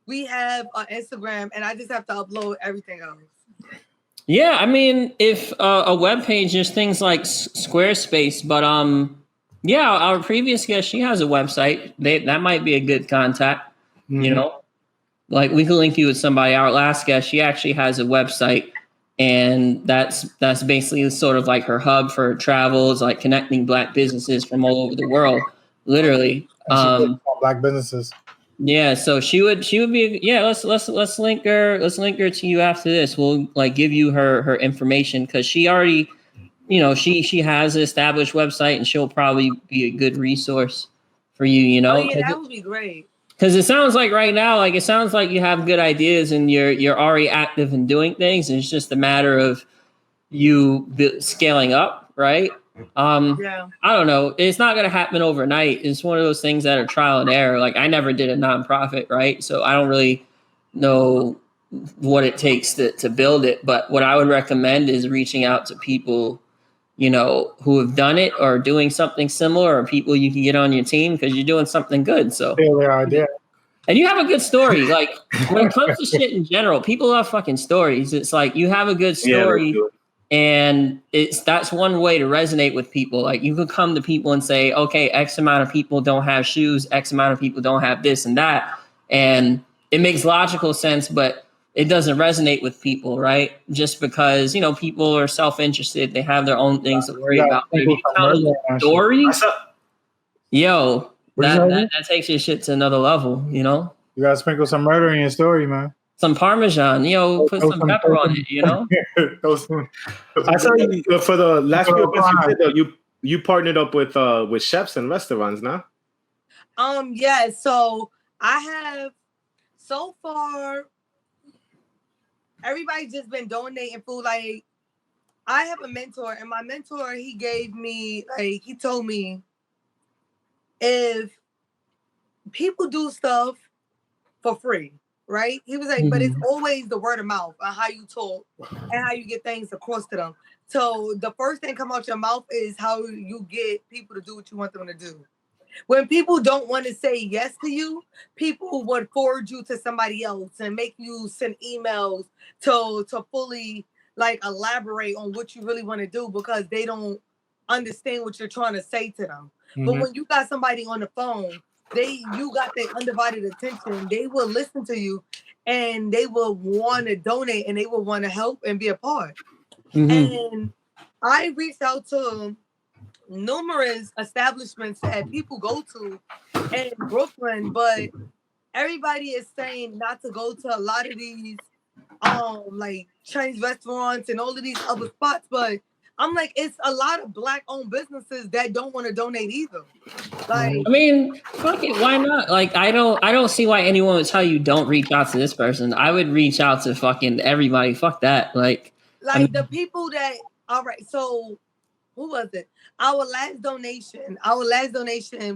we have an Instagram and I just have to upload everything else. Yeah, I mean, if a web page, there's things like Squarespace, but our previous guest, she has a website. That might be a good contact. Like we could link you with somebody. Our last guest, she actually has a website, and that's basically sort of like her hub for travels, like connecting Black businesses from all over the world, literally. Black businesses. Yeah, so she would be. Yeah, let's link her. Let's link her to you after this. We'll like give you her information because she already, she has an established website and she'll probably be a good resource for you. Oh yeah, that would be great. Because it sounds like right now, like it sounds like you have good ideas and you're already active in doing things. And it's just a matter of you scaling up, right? I don't know. It's not going to happen overnight. It's one of those things that are trial and error. Like I never did a nonprofit, right? So I don't really know what it takes to build it. But what I would recommend is reaching out to people, who have done it or doing something similar, or people you can get on your team because you're doing something good. So and you have a good story. Like when it comes to shit in general, people love fucking stories. It's like you have a good story. And that's one way to resonate with people. Like you could come to people and say, okay, X amount of people don't have shoes, X amount of people don't have this and that. And it makes logical sense, but it doesn't resonate with people, right? Just because, people are self-interested. They have their own things to worry about. If you tell them stories, that takes your shit to another level, you know? You gotta sprinkle some murder in your story, man. Some Parmesan, put some pepper on it, you know? I saw you for the last few events you did, though, you partnered up with chefs and restaurants, now? Yeah, so I have so far everybody's just been donating food. Like, I have a mentor, and my mentor, he told me if people do stuff for free, right? He was like, but it's always the word of mouth and how you talk and how you get things across to them. So the first thing come out your mouth is how you get people to do what you want them to do. When people don't want to say yes to you, people would forward you to somebody else and make you send emails to fully like elaborate on what you really want to do because they don't understand what you're trying to say to them. But when you got somebody on the phone, you got their undivided attention. They will listen to you and they will want to donate and they will want to help and be a part. And I reached out to numerous establishments that people go to in Brooklyn, but everybody is saying not to go to a lot of these like Chinese restaurants and all of these other spots. But I'm like, it's a lot of Black-owned businesses that don't want to donate either. Like, I mean, fuck it, why not? Like, I don't see why anyone would tell you don't reach out to this person. I would reach out to fucking everybody. Fuck that. Like the people that, all right, so who was it? Our last donation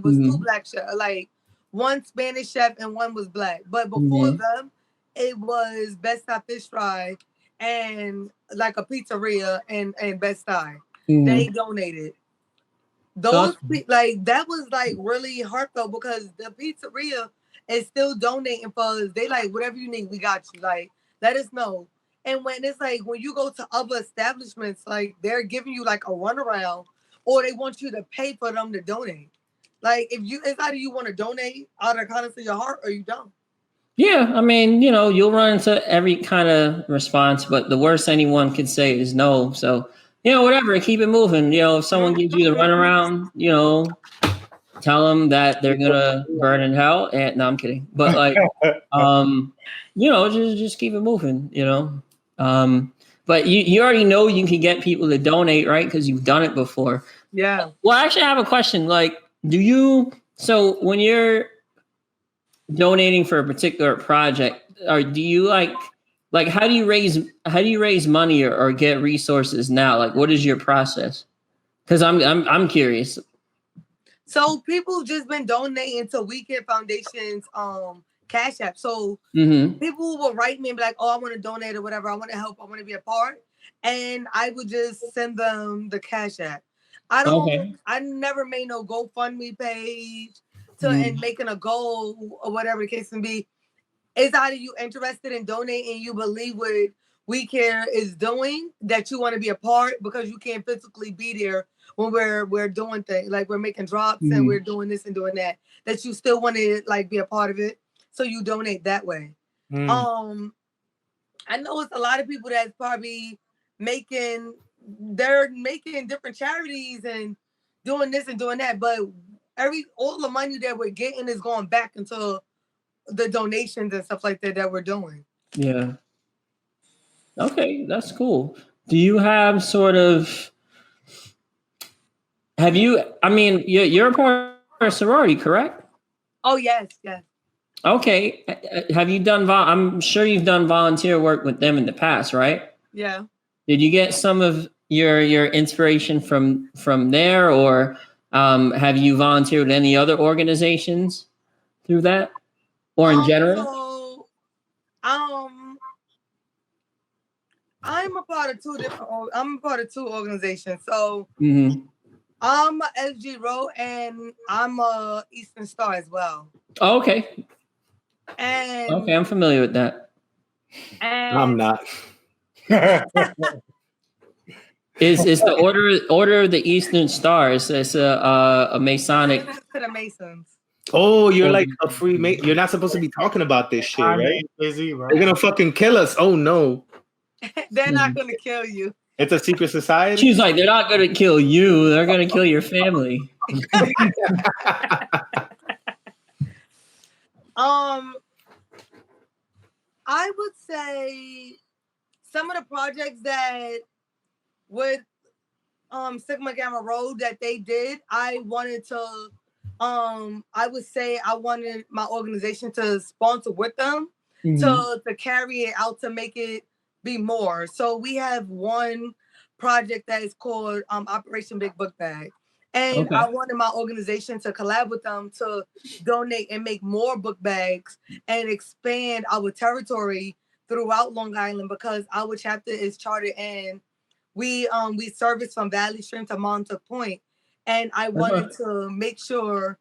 was two Black chefs, like one Spanish chef and one was Black. But before them, it was Best Style Fish Fry and like a pizzeria and Best Style. They donated. Those like that was like really heartfelt because the pizzeria is still donating for us. They like whatever you need, we got you. Like let us know. And when it's like when you go to other establishments, like they're giving you like a runaround, or they want you to pay for them to donate. Like it's either you want to donate out of the kindness of your heart or you don't. Yeah, I mean, you'll run into every kind of response, but the worst anyone could say is no. So, whatever, keep it moving. If someone gives you the runaround, tell them that they're gonna burn in hell. And no, I'm kidding. But like, just keep it moving. But you already know you can get people to donate, right? Because you've done it before. Yeah. Well, actually, I have a question. Like, so when you're donating for a particular project, or do you like how do you raise money or get resources now? Like, what is your process? Because I'm curious. So people just been donating to Weekend Foundation's Cash App. So people will write me and be like, "Oh, I want to donate or whatever. I want to help. I want to be a part," and I would just send them the Cash App. I never made no GoFundMe page and making a goal or whatever the case may be. It's either you interested in donating, you believe what We Care is doing, that you want to be a part because you can't physically be there when we're doing things like we're making drops and we're doing this and doing that. That you still want to like be a part of it, so you donate that way. I know it's a lot of people that's probably making different charities and doing this and doing that, but all the money that we're getting is going back into the donations and stuff like that we're doing. Yeah. Okay, that's cool. Do you have you're a part of a sorority, correct? Oh, yes. Okay. Have you done, I'm sure you've done volunteer work with them in the past, right? Yeah. Did you get some of your inspiration from there, or have you volunteered with any other organizations through that, or in general? So, I'm a part of two organizations. So I'm a SG Row and I'm a Eastern Star as well. Oh, okay. And okay, I'm familiar with that. And I'm not. Is the order of the Eastern Stars? It's a Masonic. To the Masons. Oh, you're like a free mate. You're not supposed to be talking about this shit, right? They're gonna fucking kill us. Oh no. They're not gonna kill you. It's a secret society. She's like, they're not gonna kill you. They're gonna kill your family. I would say some of the projects that with Sigma Gamma Road that they did, I wanted to I would say I wanted my organization to sponsor with them to carry it out to make it be more. So we have one project that is called Operation Big Book Bag. And I wanted my organization to collab with them to donate and make more book bags and expand our territory throughout Long Island because our chapter is chartered and we service from Valley Stream to Montauk Point. And I wanted to make sure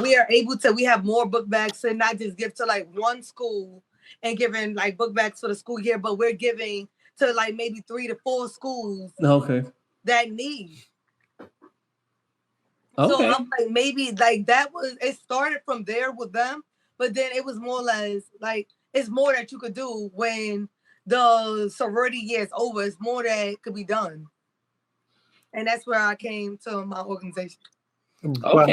we have more book bags to not just give to like one school and giving like book bags for the school year, but we're giving to like maybe 3 to 4 schools that need. So I'm like, maybe like it started from there with them, but then it was more or less like, it's more that you could do when the sorority year is over. It's more that could be done. And that's where I came to my organization. But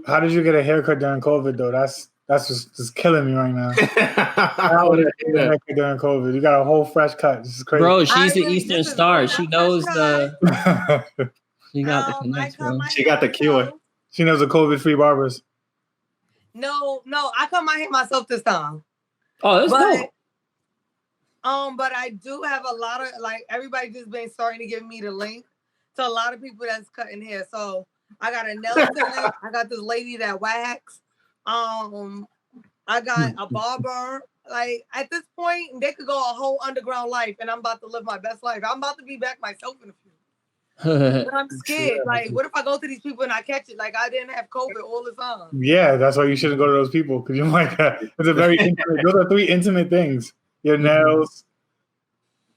how did you get a haircut during COVID though? That's just killing me right now. How would I get a haircut during COVID? You got a whole fresh cut. This is crazy. Bro, she's the Eastern Star. She knows the she got the connection. She got the cure. She knows the COVID-free barbers. No, I cut my hair myself this time. Oh, that's dope. But I do have a lot of like everybody just been starting to give me the link to a lot of people that's cutting hair. So I got a nail salon. I got this lady that wax. I got a barber. Like at this point, they could go a whole underground life, and I'm about to live my best life. I'm about to be back myself in a few. But I'm scared. Like, what if I go to these people and I catch it? Like, I didn't have COVID all the time. Yeah, that's why you shouldn't go to those people because you're like, it's a very intimate. Those are 3 intimate things: your nails,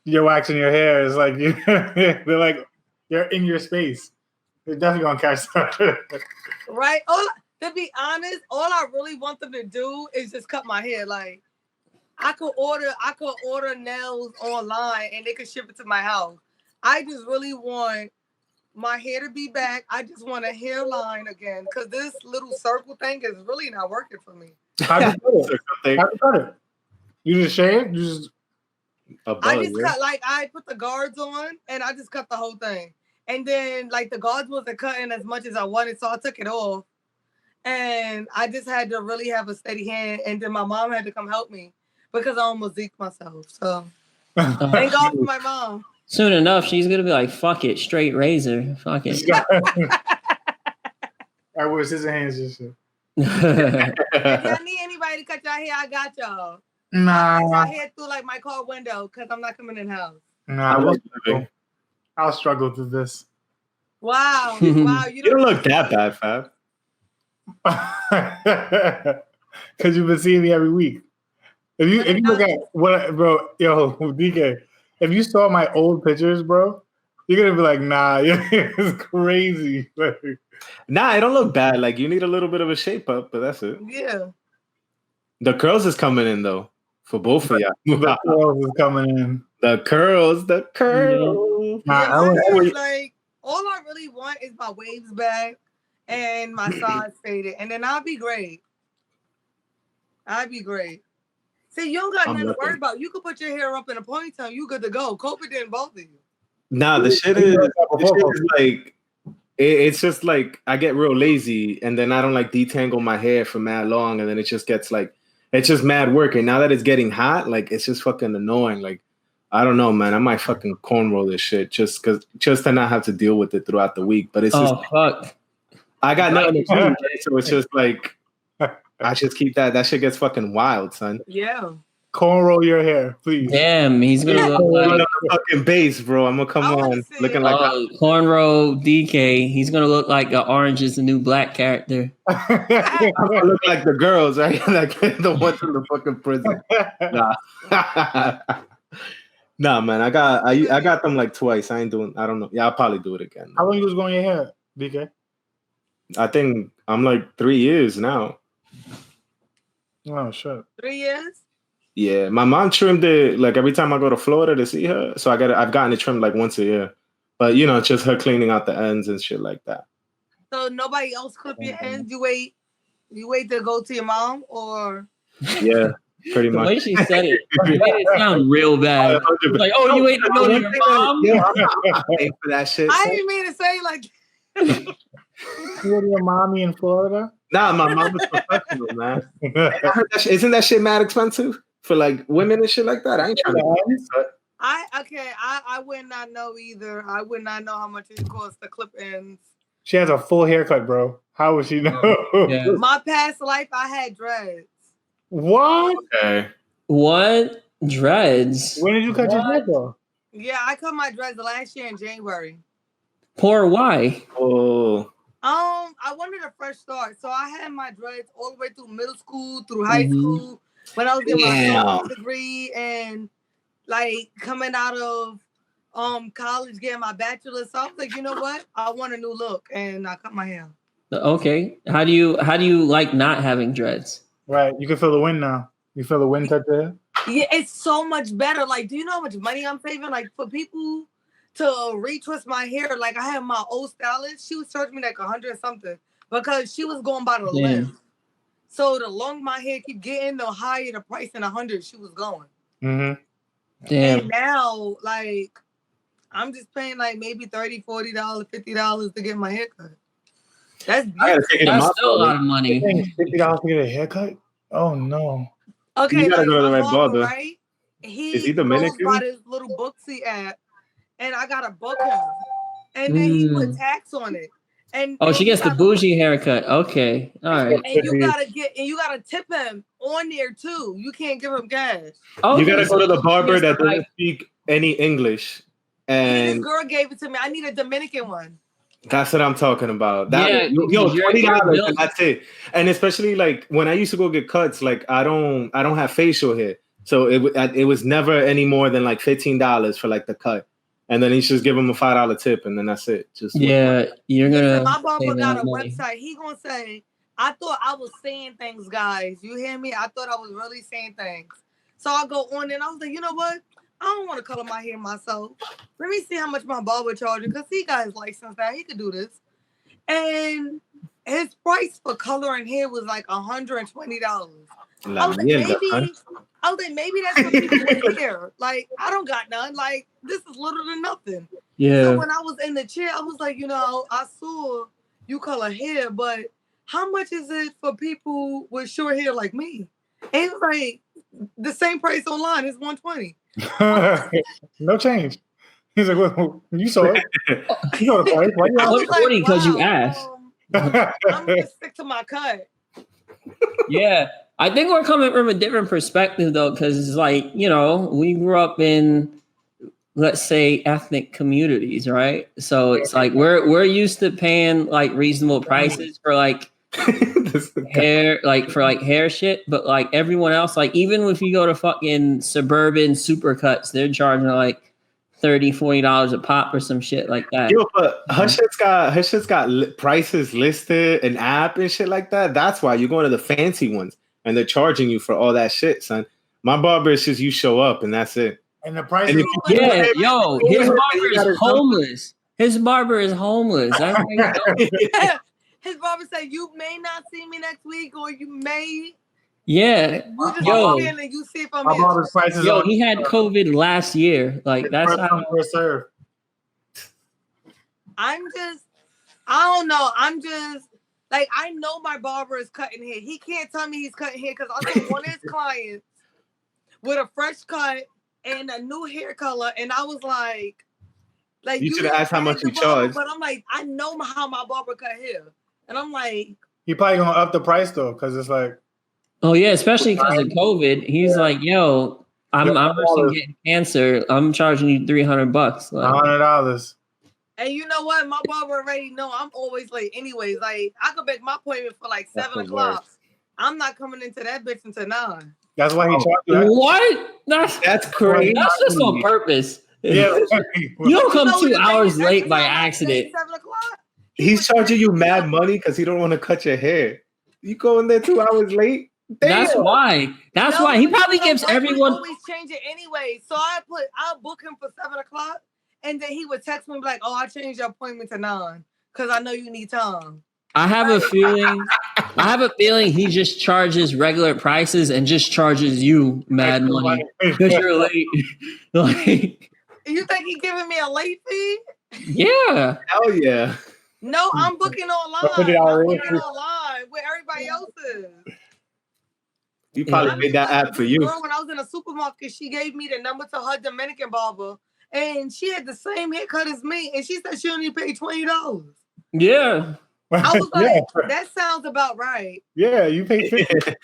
your waxing your hair. It's like they're like you're in your space. They're definitely gonna catch something. Right. To be honest, all I really want them to do is just cut my hair. Like, I could order nails online and they could ship it to my house. I just really want my hair to be back. I just want a hairline again because this little circle thing is really not working for me. How do you cut it? You just shave? I just cut, like, I put the guards on and I just cut the whole thing. And then, like, the guards wasn't cutting as much as I wanted, so I took it off. And I just had to really have a steady hand. And then my mom had to come help me because I almost zeked myself. So, thank God for my mom. Soon enough, she's going to be like, fuck it, straight razor. Fuck it. I wear scissor hands and shit. If y'all need anybody to cut your hair, I got y'all. Nah. I'll cut your hair through like my car window because I'm not coming in the house. Nah, I'll struggle through this. Wow. Wow. You don't look that bad, Fab. Because you've been seeing me every week. If you look at what, bro, DK, if you saw my old pictures, bro, you're gonna be like, nah, it's crazy. Nah, it don't look bad. Like you need a little bit of a shape up, but that's it. Yeah. The curls is coming in though for both of y'all. The curls is coming in. The curls. Yeah. Like all I really want is my waves back and my sides faded, and then I'll be great. See, you don't got nothing to worry about. You could put your hair up in a ponytail. You good to go. COVID didn't bother you. Nah, the shit is like, it's just like I get real lazy and then I don't like detangle my hair for mad long and then it just gets like, it's just mad work. And now that it's getting hot, like it's just fucking annoying. Like, I don't know, man. I might fucking cornroll this shit just to not have to deal with it throughout the week. But it's just, fuck. I got nothing to do, so it's just like, I just keep that shit gets fucking wild, son. Yeah. Cornroll your hair, please. Damn, he's gonna look like the fucking base, bro. I'm gonna come on looking like cornrow DK. He's gonna look like Orange is the New Black character. I'm gonna look like the girls, right? Like the ones in the fucking prison. Nah, man. I got them like twice. I don't know. Yeah, I'll probably do it again. How long you was going your hair, DK? I think I'm like 3 years now. Oh shit. 3 years? Yeah, my mom trimmed it like every time I go to Florida to see her. So I've gotten it trimmed like once a year. But you know, it's just her cleaning out the ends and shit like that. So nobody else clip your ends? You wait You wait to go to your mom or? Yeah, pretty The much. way she said it made it sound real bad. Like, oh, you wait to go to your mom? Yo, I'm not paying for that shit. I didn't mean to say like. You go to your mommy in Florida? Nah, my mom is professional, man. I heard that shit. Isn't that shit mad expensive for like women and shit like that? I ain't trying to. I would not know either. I would not know how much it costs to clip ins. She has a full haircut, bro. How would she know? Yeah. My past life, I had dreads. What? Okay. What? Dreads? When did you cut your hair though? Yeah, I cut my dreads last year in January. Poor why? Oh. I wanted a fresh start, so I had my dreads all the way through middle school, through high school, when I was getting my associate's degree, and like coming out of college, getting my bachelor's. So I was like, you know what? I want a new look, and I cut my hair. Okay. How do you like not having dreads? Right. You can feel the wind now. You feel the wind touch there? Yeah, it's so much better. Like, do you know how much money I'm saving? Like, for people to retwist my hair, like I had my old stylist, she was charging me like $100 something because she was going by the length. So the longer my hair keep getting, the higher the price in 100 she was going. Damn. And now, like, I'm just paying like maybe $30, $40, $50 to get my hair cut. That's still a lot of money. $50 to get a haircut? Oh no. Okay, you gotta like go to the my right barber, barber. right? Is he goes Dominican? by this little Booksy app, and I gotta book him, and then he put tax on it. And she gets the bougie haircut. Okay, all right. And you gotta tip him on there too. You can't give him cash. Oh, you gotta go to the barber that doesn't speak any English. And this girl gave it to me. I need a Dominican one. That's what I'm talking about. Yeah, yo, $20 and that's it. And especially like when I used to go get cuts, like I don't have facial hair, so it was never any more than like $15 for like the cut, and then you just give him a $5 tip, and then that's it. Just you're gonna. My barber got a website. He gonna say, "I thought I was saying things, guys. You hear me? I thought I was really saying things." So I go on and I was like, you know what? I don't want to color my hair myself. Let me see how much my barber charging because he got his license now. He could do this. And his price for coloring hair was like $120. I was like, maybe that's what people with hair. Like, I don't got none. Like, this is little to nothing. Yeah. So when I was in the chair, I was like, you know, I saw you color hair, but how much is it for people with short hair like me? And he was like, the same price online is $120. No change. He's like, well, you saw it. You know the price. Why you $140 because you asked. I'm gonna stick to my cut. Yeah, I think we're coming from a different perspective though, because it's like, you know, we grew up in, let's say, ethnic communities, right? So it's like we're used to paying like reasonable prices for like hair, like for like hair shit, but like everyone else, like even if you go to fucking suburban supercuts, they're charging like $30-$40 a pop or some shit like that. Yo, but her shit's got prices listed, an app and shit like that. That's why you're going to the fancy ones and they're charging you for all that shit, son. My barber is just you show up and that's it. And the price his barber is homeless. His barber is homeless. His barber said, you may not see me next week, or you may. Yeah. You see if I'm here. He had COVID last year. Like, that's how first serve. I don't know. Like, I know my barber is cutting hair. He can't tell me he's cutting hair because I saw one of his clients with a fresh cut and a new hair color, and I was like you should have asked how much you charge. But I'm like, I know how my barber cut hair. And I'm like, he probably gonna up the price though, because it's like, oh yeah, especially because of COVID. He's like, yo, I'm getting cancer. I'm charging you $300, like $100. And you know what? My barber already know I'm always late. Anyways, like I could make my appointment for like 7 o'clock. I'm not coming into that bitch until 9. That's why he charged you. What? That's crazy. That's just on purpose. Yeah, you don't come 2 hours late by accident. 7 o'clock. He's charging you mad money because he don't want to cut your hair. You go in there 2 hours late. Damn. That's why. That's why he probably gives everyone. Always change it anyway. So I'll book him for 7 o'clock, and then he would text me like, "Oh, I changed your appointment to 9 because I know you need time." I have a feeling. He just charges regular prices and just charges you mad money because you're late. Like, you think he giving me a late fee? Yeah. Hell yeah. No, I'm booking online. I'm booking online where everybody else is. You probably made that app for you. Girl, when I was in a supermarket, she gave me the number to her Dominican barber, and she had the same haircut as me, and she said she only paid $20. Yeah. I was like, that sounds about right. Yeah, you pay $50.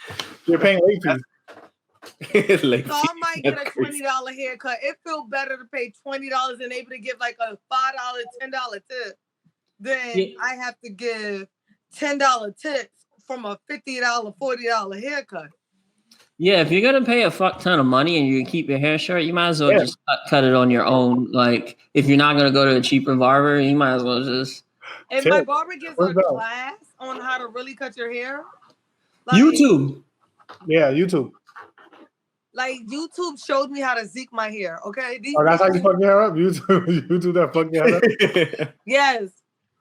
You're paying late fees. So I might get a $20 haircut. It feels better to pay $20 and able to give like a $5, $10 tip than I have to give $10 tips from a $50, $40 haircut. Yeah, if you're gonna pay a fuck ton of money and you keep your hair short, you might as well just cut it on your own. Like, if you're not gonna go to a cheaper barber, you might as well just. If my barber gives a class on how to really cut your hair, like, YouTube. Yeah, YouTube. Like, YouTube showed me how to zeke my hair. Okay. That's how you fuck your hair up. YouTube that fuck your hair up. Yes.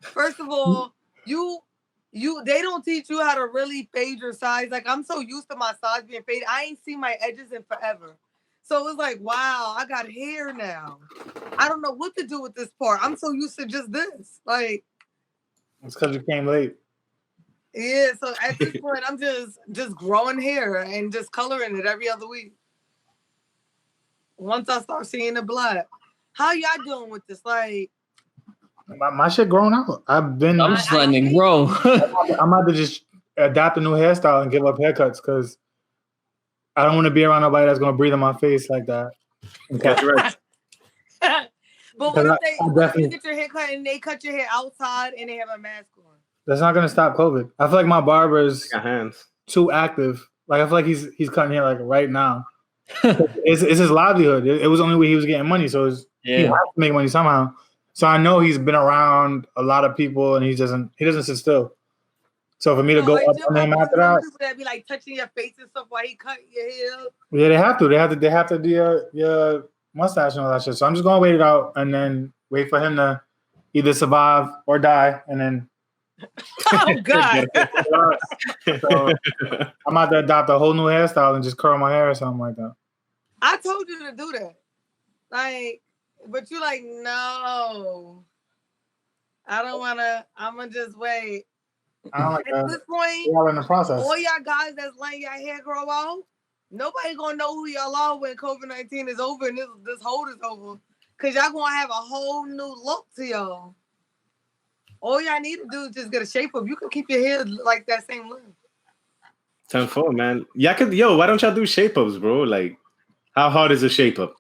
First of all, they don't teach you how to really fade your sides. Like, I'm so used to my sides being faded. I ain't seen my edges in forever. So it's like, wow, I got hair now. I don't know what to do with this part. I'm so used to just this. Like, it's because you came late. Yeah, so at this point, I'm just growing hair and just coloring it every other week. Once I start seeing the blood. How y'all doing with this? Like, my shit growing out. I'm just letting it grow. I'm about to just adapt a new hairstyle and give up haircuts because I don't want to be around nobody that's gonna breathe in my face like that. Okay, right. But what if you get your hair cut and they cut your hair outside and they have a mask on? That's not gonna stop COVID. I feel like my barber's too active. Like, I feel like he's cutting hair like right now. It's his livelihood. It was the only way he was getting money, so he has to make money somehow. So I know he's been around a lot of people, and he doesn't sit still. So for me to go up on him after that, people that be like touching your face and stuff while he cut your hair. Yeah, they have to. They have to do your mustache and all that shit. So I'm just gonna wait it out and then wait for him to either survive or die, and then. Oh God! So I'm about to adopt a whole new hairstyle and just curl my hair or something like that. I told you to do that, like, but you like, no, I don't wanna. I'm gonna just wait. I don't like At this point, y'all in the process. All y'all guys that's letting y'all hair grow out, nobody gonna know who y'all are when COVID-19 is over and this hold is over, cause y'all gonna have a whole new look to y'all. All y'all need to do is just get a shape up. You can keep your hair like that same look. 10-4, man. Why don't y'all do shape ups, bro? Like, how hard is a shape up?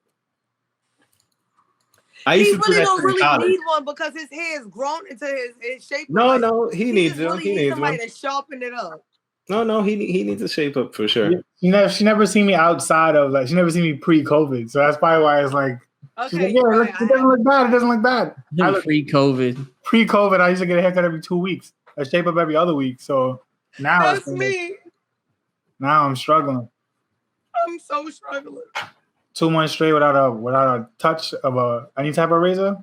He really don't really need one because his hair is grown into his shape. No, he needs it. He needs somebody to sharpen it up. No, he needs a shape up for sure. She never seen me outside of she never seen me pre-COVID, so that's probably why it's like. Okay, like, it doesn't look bad. It doesn't look bad. Pre-COVID. Pre-COVID, I used to get a haircut every 2 weeks. A shape up every other week. So now that's me. Now I'm struggling. I'm so struggling. 2 months straight without a touch of any type of razor.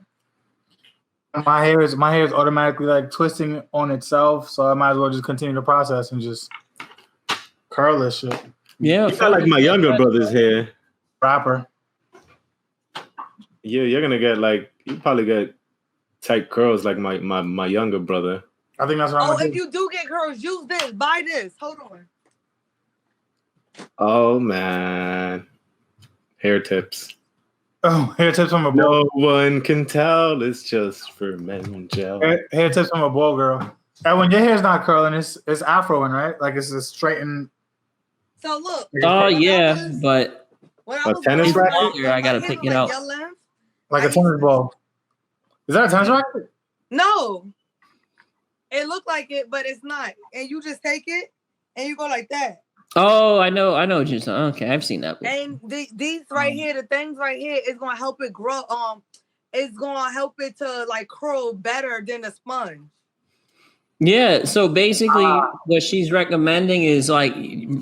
My hair is automatically like twisting on itself, so I might as well just continue the process and just curl this shit. Yeah, you got like my younger brother's hair. Rapper. Yeah, you're gonna get you probably get tight curls like my younger brother. I think that's what I'm gonna do. If you do get curls, use this. Buy this. Hold on. Oh man. Hair tips. Oh, hair tips from a ball. No one can tell. It's just for men gel. Hair tips from a ball girl. And when your hair's not curling, it's afroing, right? Like it's a straightened. So look. Oh yeah, but tennis racket. I gotta pick it out. Like a tennis ball. Is that a tennis racket? No. It looked like it, but it's not. And you just take it and you go like that. Oh, I know what you're saying. Okay, I've seen that before. And these right here, the things right here is gonna help it grow. It's gonna help it to like curl better than a sponge. Yeah, so basically what she's recommending is like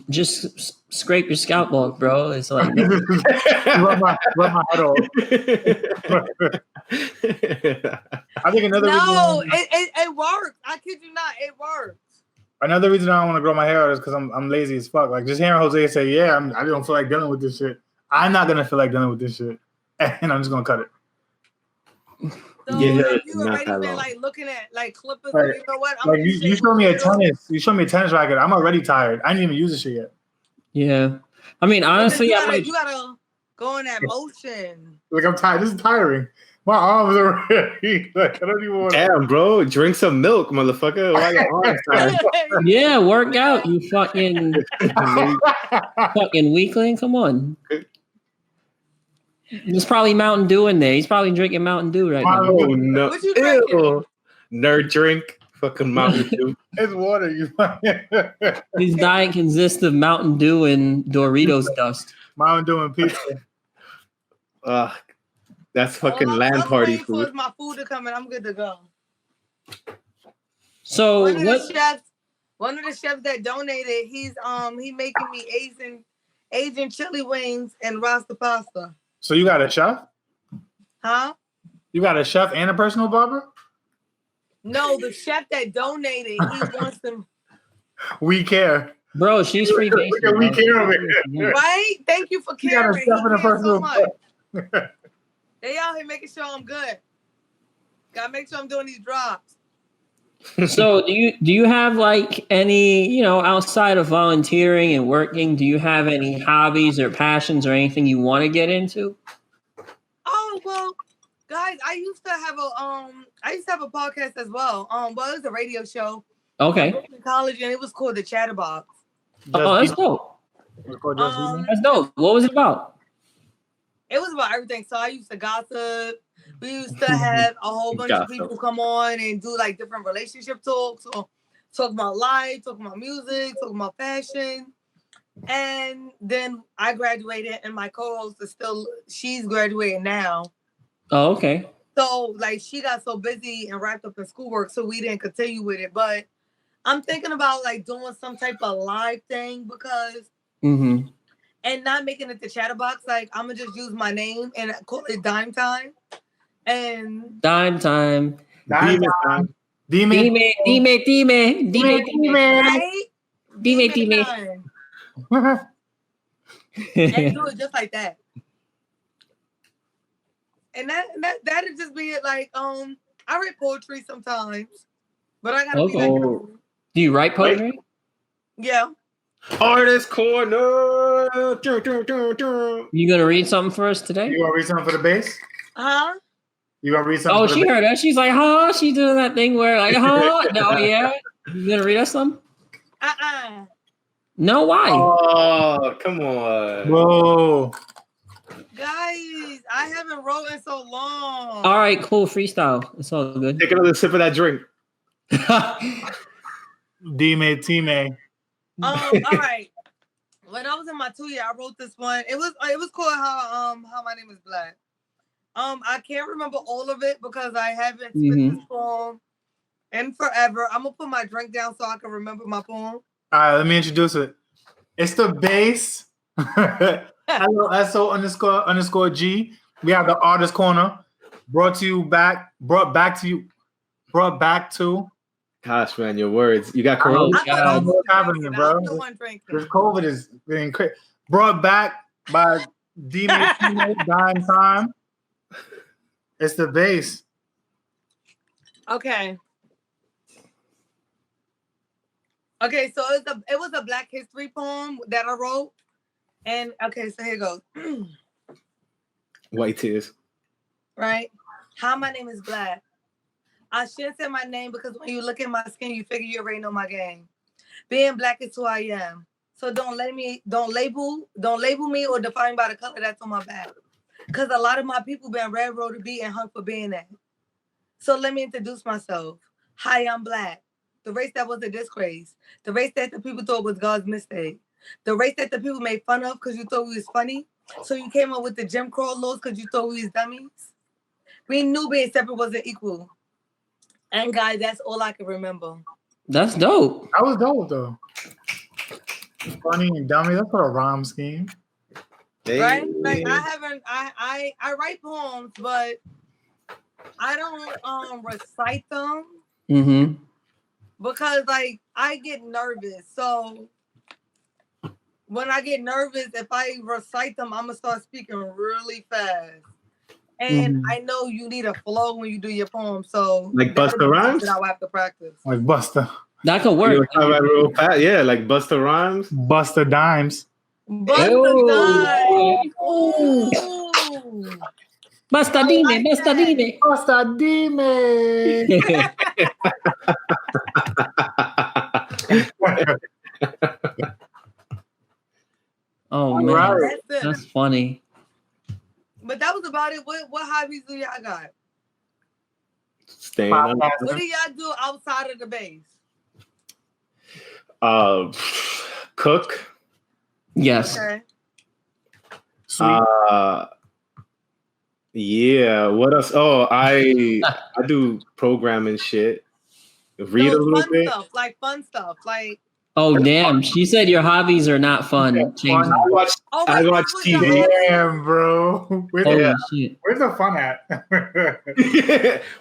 just scrape your scalp off, bro. It's like rub my head off. I think another reason. It works. I kid you not, it works. Another reason I don't want to grow my hair out is because I'm lazy as fuck. Like just hearing Jose say, "Yeah, I don't feel like dealing with this shit." I'm not gonna feel like dealing with this shit, and I'm just gonna cut it. So if you already been like looking at like clippers, right. you know what? Like you showed me a tennis. You showed me a tennis racket. I'm already tired. I didn't even use the shit yet. Yeah, I mean honestly, you gotta go in that motion. Like I'm tired. This is tiring. My arms are ready. Like I don't even want. Damn, bro, drink some milk, motherfucker. Why your arms tired? Yeah, work out, you fucking weakling. Come on. There's probably Mountain Dew in there. He's probably drinking Mountain Dew right now. Oh no! What you drinking? Ew. Nerd drink, fucking Mountain Dew. It's water. You. His diet consists of Mountain Dew and Doritos dust. Mountain Dew and pizza. That's fucking land party food. For my food to come in, I'm good to go. So one of the chefs that donated, he making me Asian chili wings and Rasta pasta. So you got a chef? Huh? You got a chef and a personal barber? No, the chef that donated, he wants them. We care. Bro, she's free basic. We care over here. Right? Thank you for caring. You got a chef and a personal barber. They out here making sure I'm good. Gotta make sure I'm doing these drops. So do you have like any, outside of volunteering and working, do you have any hobbies or passions or anything you want to get into? Oh, well, guys, I used to have a podcast as well. It was a radio show. Okay. I was in college and it was called The Chatterbox. Oh, that's dope. That's dope. What was it about? It was about everything. So I used to gossip. We used to have a whole bunch of people come on and do like different relationship talks, or talk about life, talk about music, talk about fashion. And then I graduated, and my co-host she's graduating now. Oh, okay. So like she got so busy and wrapped up in schoolwork, so we didn't continue with it. But I'm thinking about like doing some type of live thing because. Mm-hmm. And not making it the Chatterbox, like I'm gonna just use my name and call it Dime Time. And Dime Time. Dime Time. Dime. And do it just like that. And that'd just be it. Like I write poetry sometimes, but I gotta be like. Do you write poetry? Yeah. Artist corner. You gonna read something for us today? You gonna read something for the bass? Huh? You gonna read something? Oh, she heard that. She's like, huh? She's doing that thing where like, huh? No, yeah. You gonna read us some? No, why? Oh, come on. Whoa. Guys, I haven't wrote in so long. All right, cool. Freestyle. It's all good. Take another sip of that drink. Dime. All right. When I was in my 2-year, I wrote this one. It was called How My Name Is Black. I can't remember all of it because I haven't spit this poem in forever. I'm gonna put my drink down so I can remember my poem. All right, let me introduce it. It's the bass. SO_G. We have the artist corner. Brought back to. Gosh, man, your words. You got corona. What's happening, bro? This COVID is being crazy. Brought back by Dime Time. It's the bass. Okay, so it was a Black History poem that I wrote. And okay, so here goes. White tears. Right? How my name is Black. I shouldn't say my name because when you look at my skin, you figure you already know my game. Being Black is who I am. So don't label me or define me by the color that's on my back. Because a lot of my people been railroaded, beat, and hung for being that. So let me introduce myself. Hi, I'm Black. The race that was a disgrace. The race that the people thought was God's mistake. The race that the people made fun of because you thought we was funny. So you came up with the Jim Crow laws because you thought we was dummies. We knew being separate wasn't equal. And guys, that's all I can remember. That's dope. That was dope though. Funny and dummy. That's what a rhyme scheme. Right? Like I write poems, but I don't recite them. Mm-hmm. Because like I get nervous. So when I get nervous, if I recite them, I'm gonna start speaking really fast. And I know you need a flow when you do your poem. So like Busta Rhymes? That I have to practice. Like Busta. That could work. Yeah, like Busta Rhymes. Busta Dimes. Busta Dimes. Ooh. Basta dime, basta dime. Basta dime. Oh man, right. That's funny. But that was about it. What hobbies do y'all got? Staying up. What do y'all do outside of the base? Cook. Yes. Okay. Yeah. What else? Oh, I do programming shit. Read a little bit. Fun stuff. Like. Oh damn! She said your hobbies are not fun. I watch TV. Damn, bro. Shit. Where's the fun at?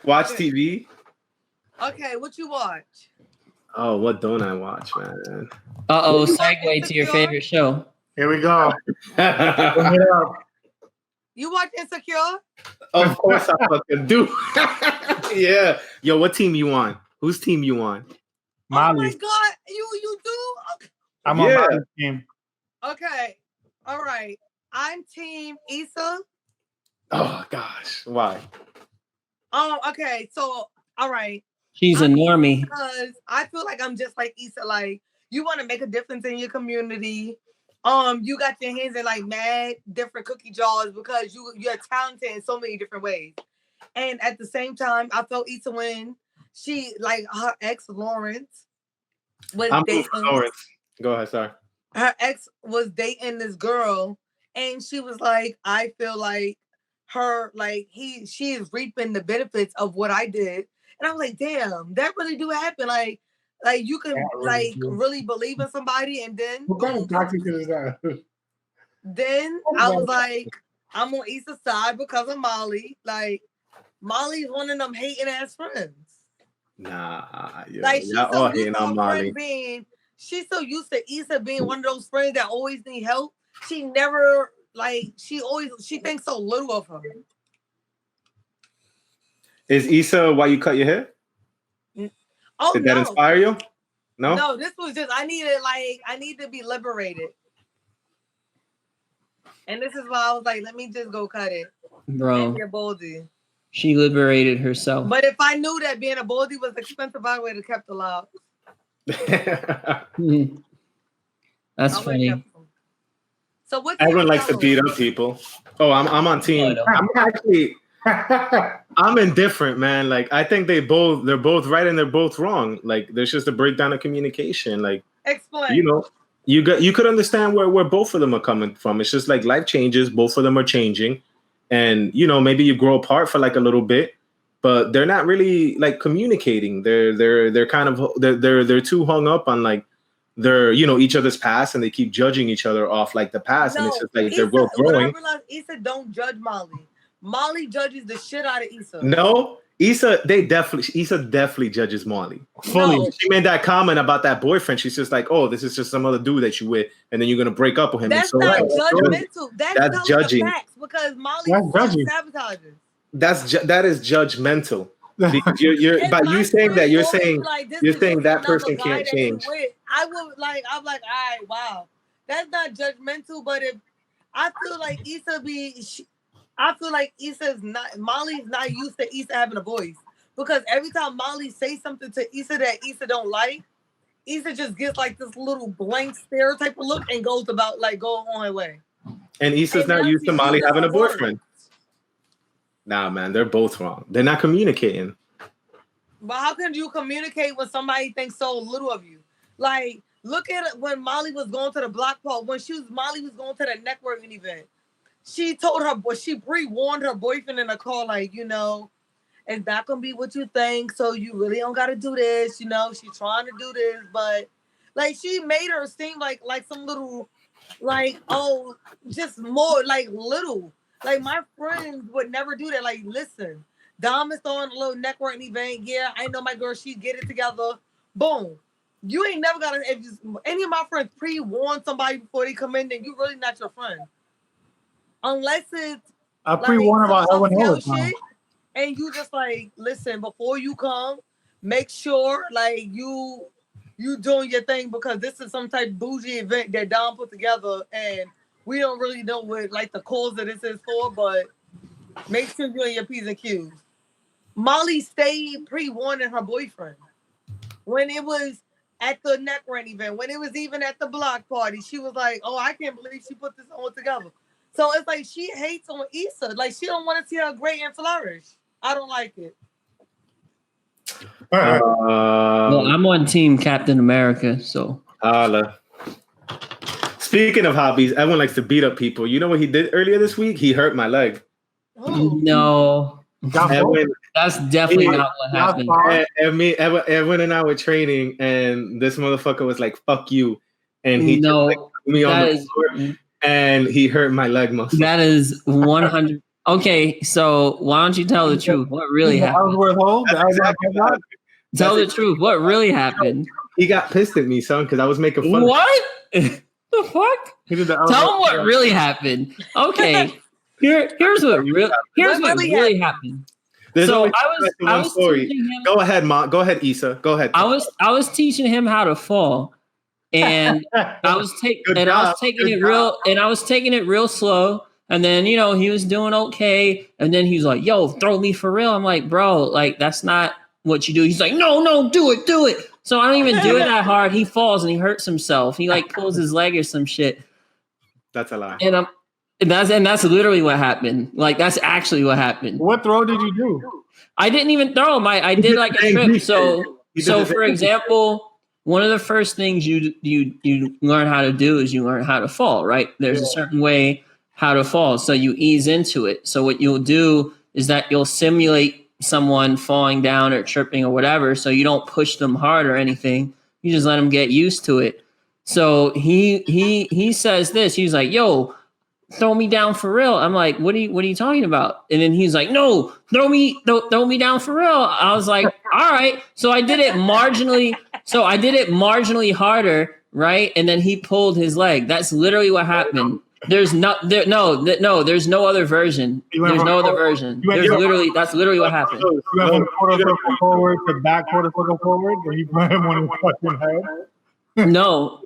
Watch TV. Okay, what you watch? Oh, what don't I watch, man? Segue to your favorite show. Here we go. You watch Insecure? Of course I fucking do. Yeah. Yo, what team you on? Whose team you on? Molly. Oh my God, you do? Okay. I'm on Molly's team. Okay, all right. I'm team Issa. Oh gosh, why? Okay, so all right. She's a normie. Because I feel like I'm just like Issa. Like you want to make a difference in your community. You got your hands in like mad different cookie jars because you're talented in so many different ways. And at the same time, I felt Issa when she like her ex Lawrence was dating. Lawrence. Go ahead, sorry. Her ex was dating this girl, and she was like, I feel like her like she is reaping the benefits of what I did. And I was like, damn, that really do happen. Like you can really believe in somebody, and then what kind of toxic is that? Then I was like, I'm on Issa's side because of Molly. Like Molly's one of them hating ass friends. Nah, yo, like she's all hating on Molly. She's so used to Issa being one of those friends that always need help. She never she thinks so little of her. Is Issa why you cut your hair? Oh, did that inspire you? No? No, this was just I need to be liberated. And this is why I was like, let me just go cut it. Bro. And be a Boldy. She liberated herself. But if I knew that being a Boldy was expensive, I would have kept the loud. That's funny. So what? Everyone likes to beat up people. Oh, I'm on team. I'm actually I'm indifferent, man. Like I think they're both right and they're both wrong. Like there's just a breakdown of communication. Like explain. You know, you could understand where both of them are coming from. It's just like life changes, both of them are changing. And you know, maybe you grow apart for like a little bit, but they're not really like communicating. They're kind of they're too hung up on like they're each other's past, and they keep judging each other off like the past. And it's just like they're both growing. What I realized, Issa don't judge Molly. Molly judges the shit out of Issa. No, Issa definitely judges Molly fully. No. She made that comment about that boyfriend. She's just like, oh, this is just some other dude that you with, and then you're gonna break up with him. That's not judgmental. That's judging. Facts because Molly sabotages. That is judgmental. You're by you saying that you're saying that person can't change. I'm like, all right, wow, that's not judgmental. But if I feel like Molly's not used to Issa having a voice, because every time Molly says something to Issa that Issa don't like, Issa just gets like this little blank stare type of look and goes on her way. And Issa's not used to Molly having a boyfriend. Nah, man, they're both wrong. They're not communicating. But how can you communicate when somebody thinks so little of you? Like, look at it when Molly was going to the block party. Molly was going to the networking event. She pre-warned her boyfriend in a call, like, it's not gonna be what you think. So you really don't gotta do this. She's trying to do this, but like she made her seem like some little, like, oh, just more like little. Like my friends would never do that. Like, listen, Dom is throwing a little networking event. Yeah, I know my girl. She get it together. Boom. You ain't never got to. If any of my friends pre-warn somebody before they come in, then you really not your friend. Unless it's I pre-warn about everyone else. Shit, and you just like, listen, before you come, make sure like you doing your thing because this is some type of bougie event that Dom put together, and we don't really know what like the cause that this is for, but make sure you're in your P's and Q's. Molly stayed pre-warning her boyfriend when it was at the neck run event, when it was even at the block party. She was like, "Oh, I can't believe she put this all together." So it's like she hates on Issa. Like she don't want to see her great and flourish. I don't like it. Well, I'm on Team Captain America, so. Speaking of hobbies, everyone likes to beat up people. You know what he did earlier this week? He hurt my leg. Oh. No. That's definitely not what happened. Edwin and I were training, and this motherfucker was like, "Fuck you," and he just, like, put me on the floor, and he hurt my leg muscle. That is 100. Okay, so why don't you tell the truth? What really happened? Tell the truth. What really happened? He got pissed at me, son, because I was making fun. What? The fuck? Tell him what really happened. Okay. Here's what really happened. So I was teaching him. Go ahead, Ma. Go ahead, Issa. Go ahead. I was teaching him how to fall, and I was taking it real slow. And then he was doing okay, and then he was like, "Yo, throw me for real." I'm like, "Bro, like that's not what you do." He's like, "No, do it." So I don't even do it that hard. He falls and he hurts himself. He like pulls his leg or some shit. That's a lie. And that's literally what happened. Like that's actually what happened. What throw did you do? I didn't even throw him. I did like a trip. So for example, one of the first things you learn how to do is you learn how to fall. Right? There's a certain way how to fall. So you ease into it. So what you'll do is that you'll simulate someone falling down or tripping or whatever. So you don't push them hard or anything. You just let them get used to it. So he says this. He's like, "Yo, throw me down for real." I'm like, what are you talking about? And then he's like, "No, throw me down for real." I was like, all right. So I did it marginally. Harder. Right. And then he pulled his leg. That's literally what happened. There's no other version. There's no other version. That's literally what happened. You went from quarter circle forward to back quarter circle forward, and you put him on his fucking head. No.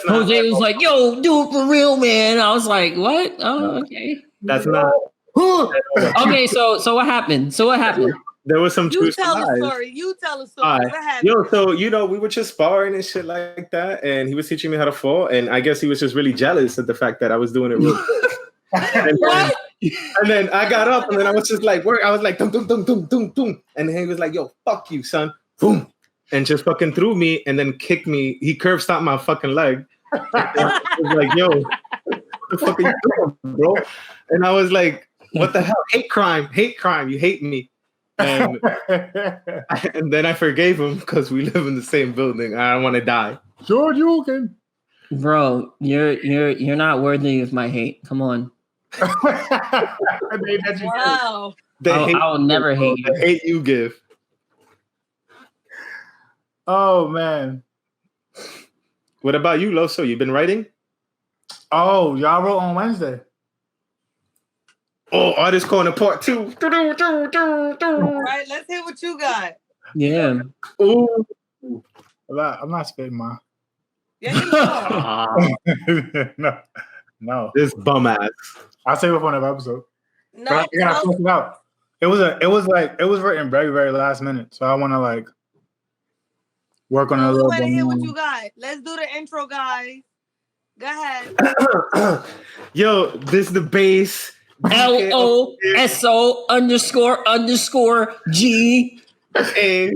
Jose was like, "Yo, do it for real, man." I was like, "What? Oh, okay." That's not. Okay, so what happened? There was some You tell a story. What happened? Yo, so we were just sparring and shit like that, and he was teaching me how to fall, and I guess he was just really jealous of the fact that I was doing it real quick. and then I got up, and then I was just like, I was like, dum dum dum dum dum dum, and then he was like, "Yo, fuck you, son," boom, and just fucking threw me, and then kicked me. He curb stomped my fucking leg. I was like, "Yo, what the fuck are you doing, bro?" And I was like, "What the hell? Hate crime, you hate me." And then I forgave him because we live in the same building. I don't want to die. George, you can. Bro, you're not worthy of my hate. Come on. Wow. I'll never hate you. The hate you give. Oh man. What about you, Loso? You been writing? Oh, y'all wrote on Wednesday. Oh, Artist Corner Part 2. All right, let's hear what you got. Yeah. Ooh. I'm not spitting mine. Yeah, No. This bum ass. I'll save it for another episode. No, I gotta post it out. It was written very, very last minute. So I wanna like work on it a little bit. Hear what you got. Let's do the intro, guys. Go ahead. Yo, this is the bass. LOSO __G. Hey,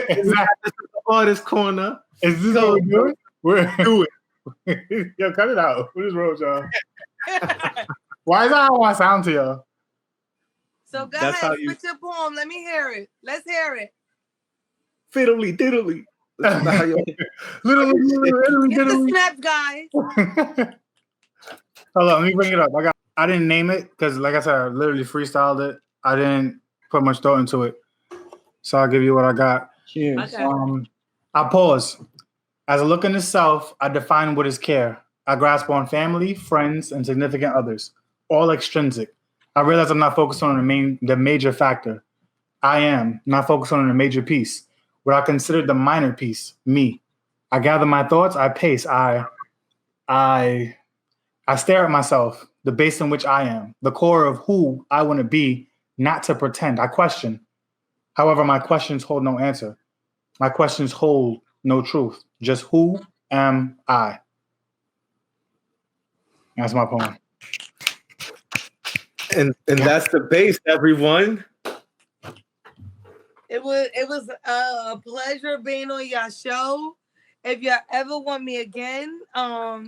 exactly. Artist Corner. Is this what we're doing? Do it. Yo, cut it out. We just wrote y'all. Why is that how I sound to y'all? So go ahead, spit your poem. Let me hear it. Let's hear it. Fiddly diddly. Get the snap, guys. Hold on, let me bring it up. I didn't name it because, like I said, I literally freestyled it. I didn't put much thought into it. So I'll give you what I got. Cheers. Okay. I pause. As I look in the self, I define what is care. I grasp on family, friends, and significant others, all extrinsic. I realize I'm not focused on the major factor. I am not focused on the major piece. What I consider the minor piece, me. I gather my thoughts. I pace. I stare at myself, the base in which I am, the core of who I want to be, not to pretend. I question. However, my questions hold no answer. My questions hold no truth. Just who am I? That's my poem. And that's the base, everyone. It was a pleasure being on your show. If y'all ever want me again, y'all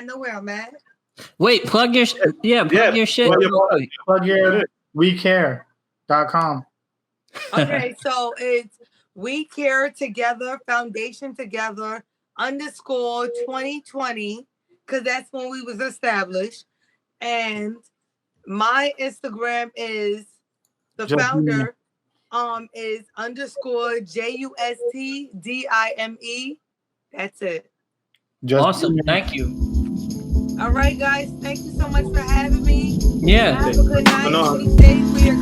know where I'm at. Wait, plug your shit. Plug your WeCare.com. Okay, so it's We Care Together Foundation Together _2020, because that's when we was established. And my Instagram is the founder is _JUSTDIME. That's it. Awesome. Thank you. All right, guys. Thank you so much for having me. Yeah. Have a good night. Stay clear.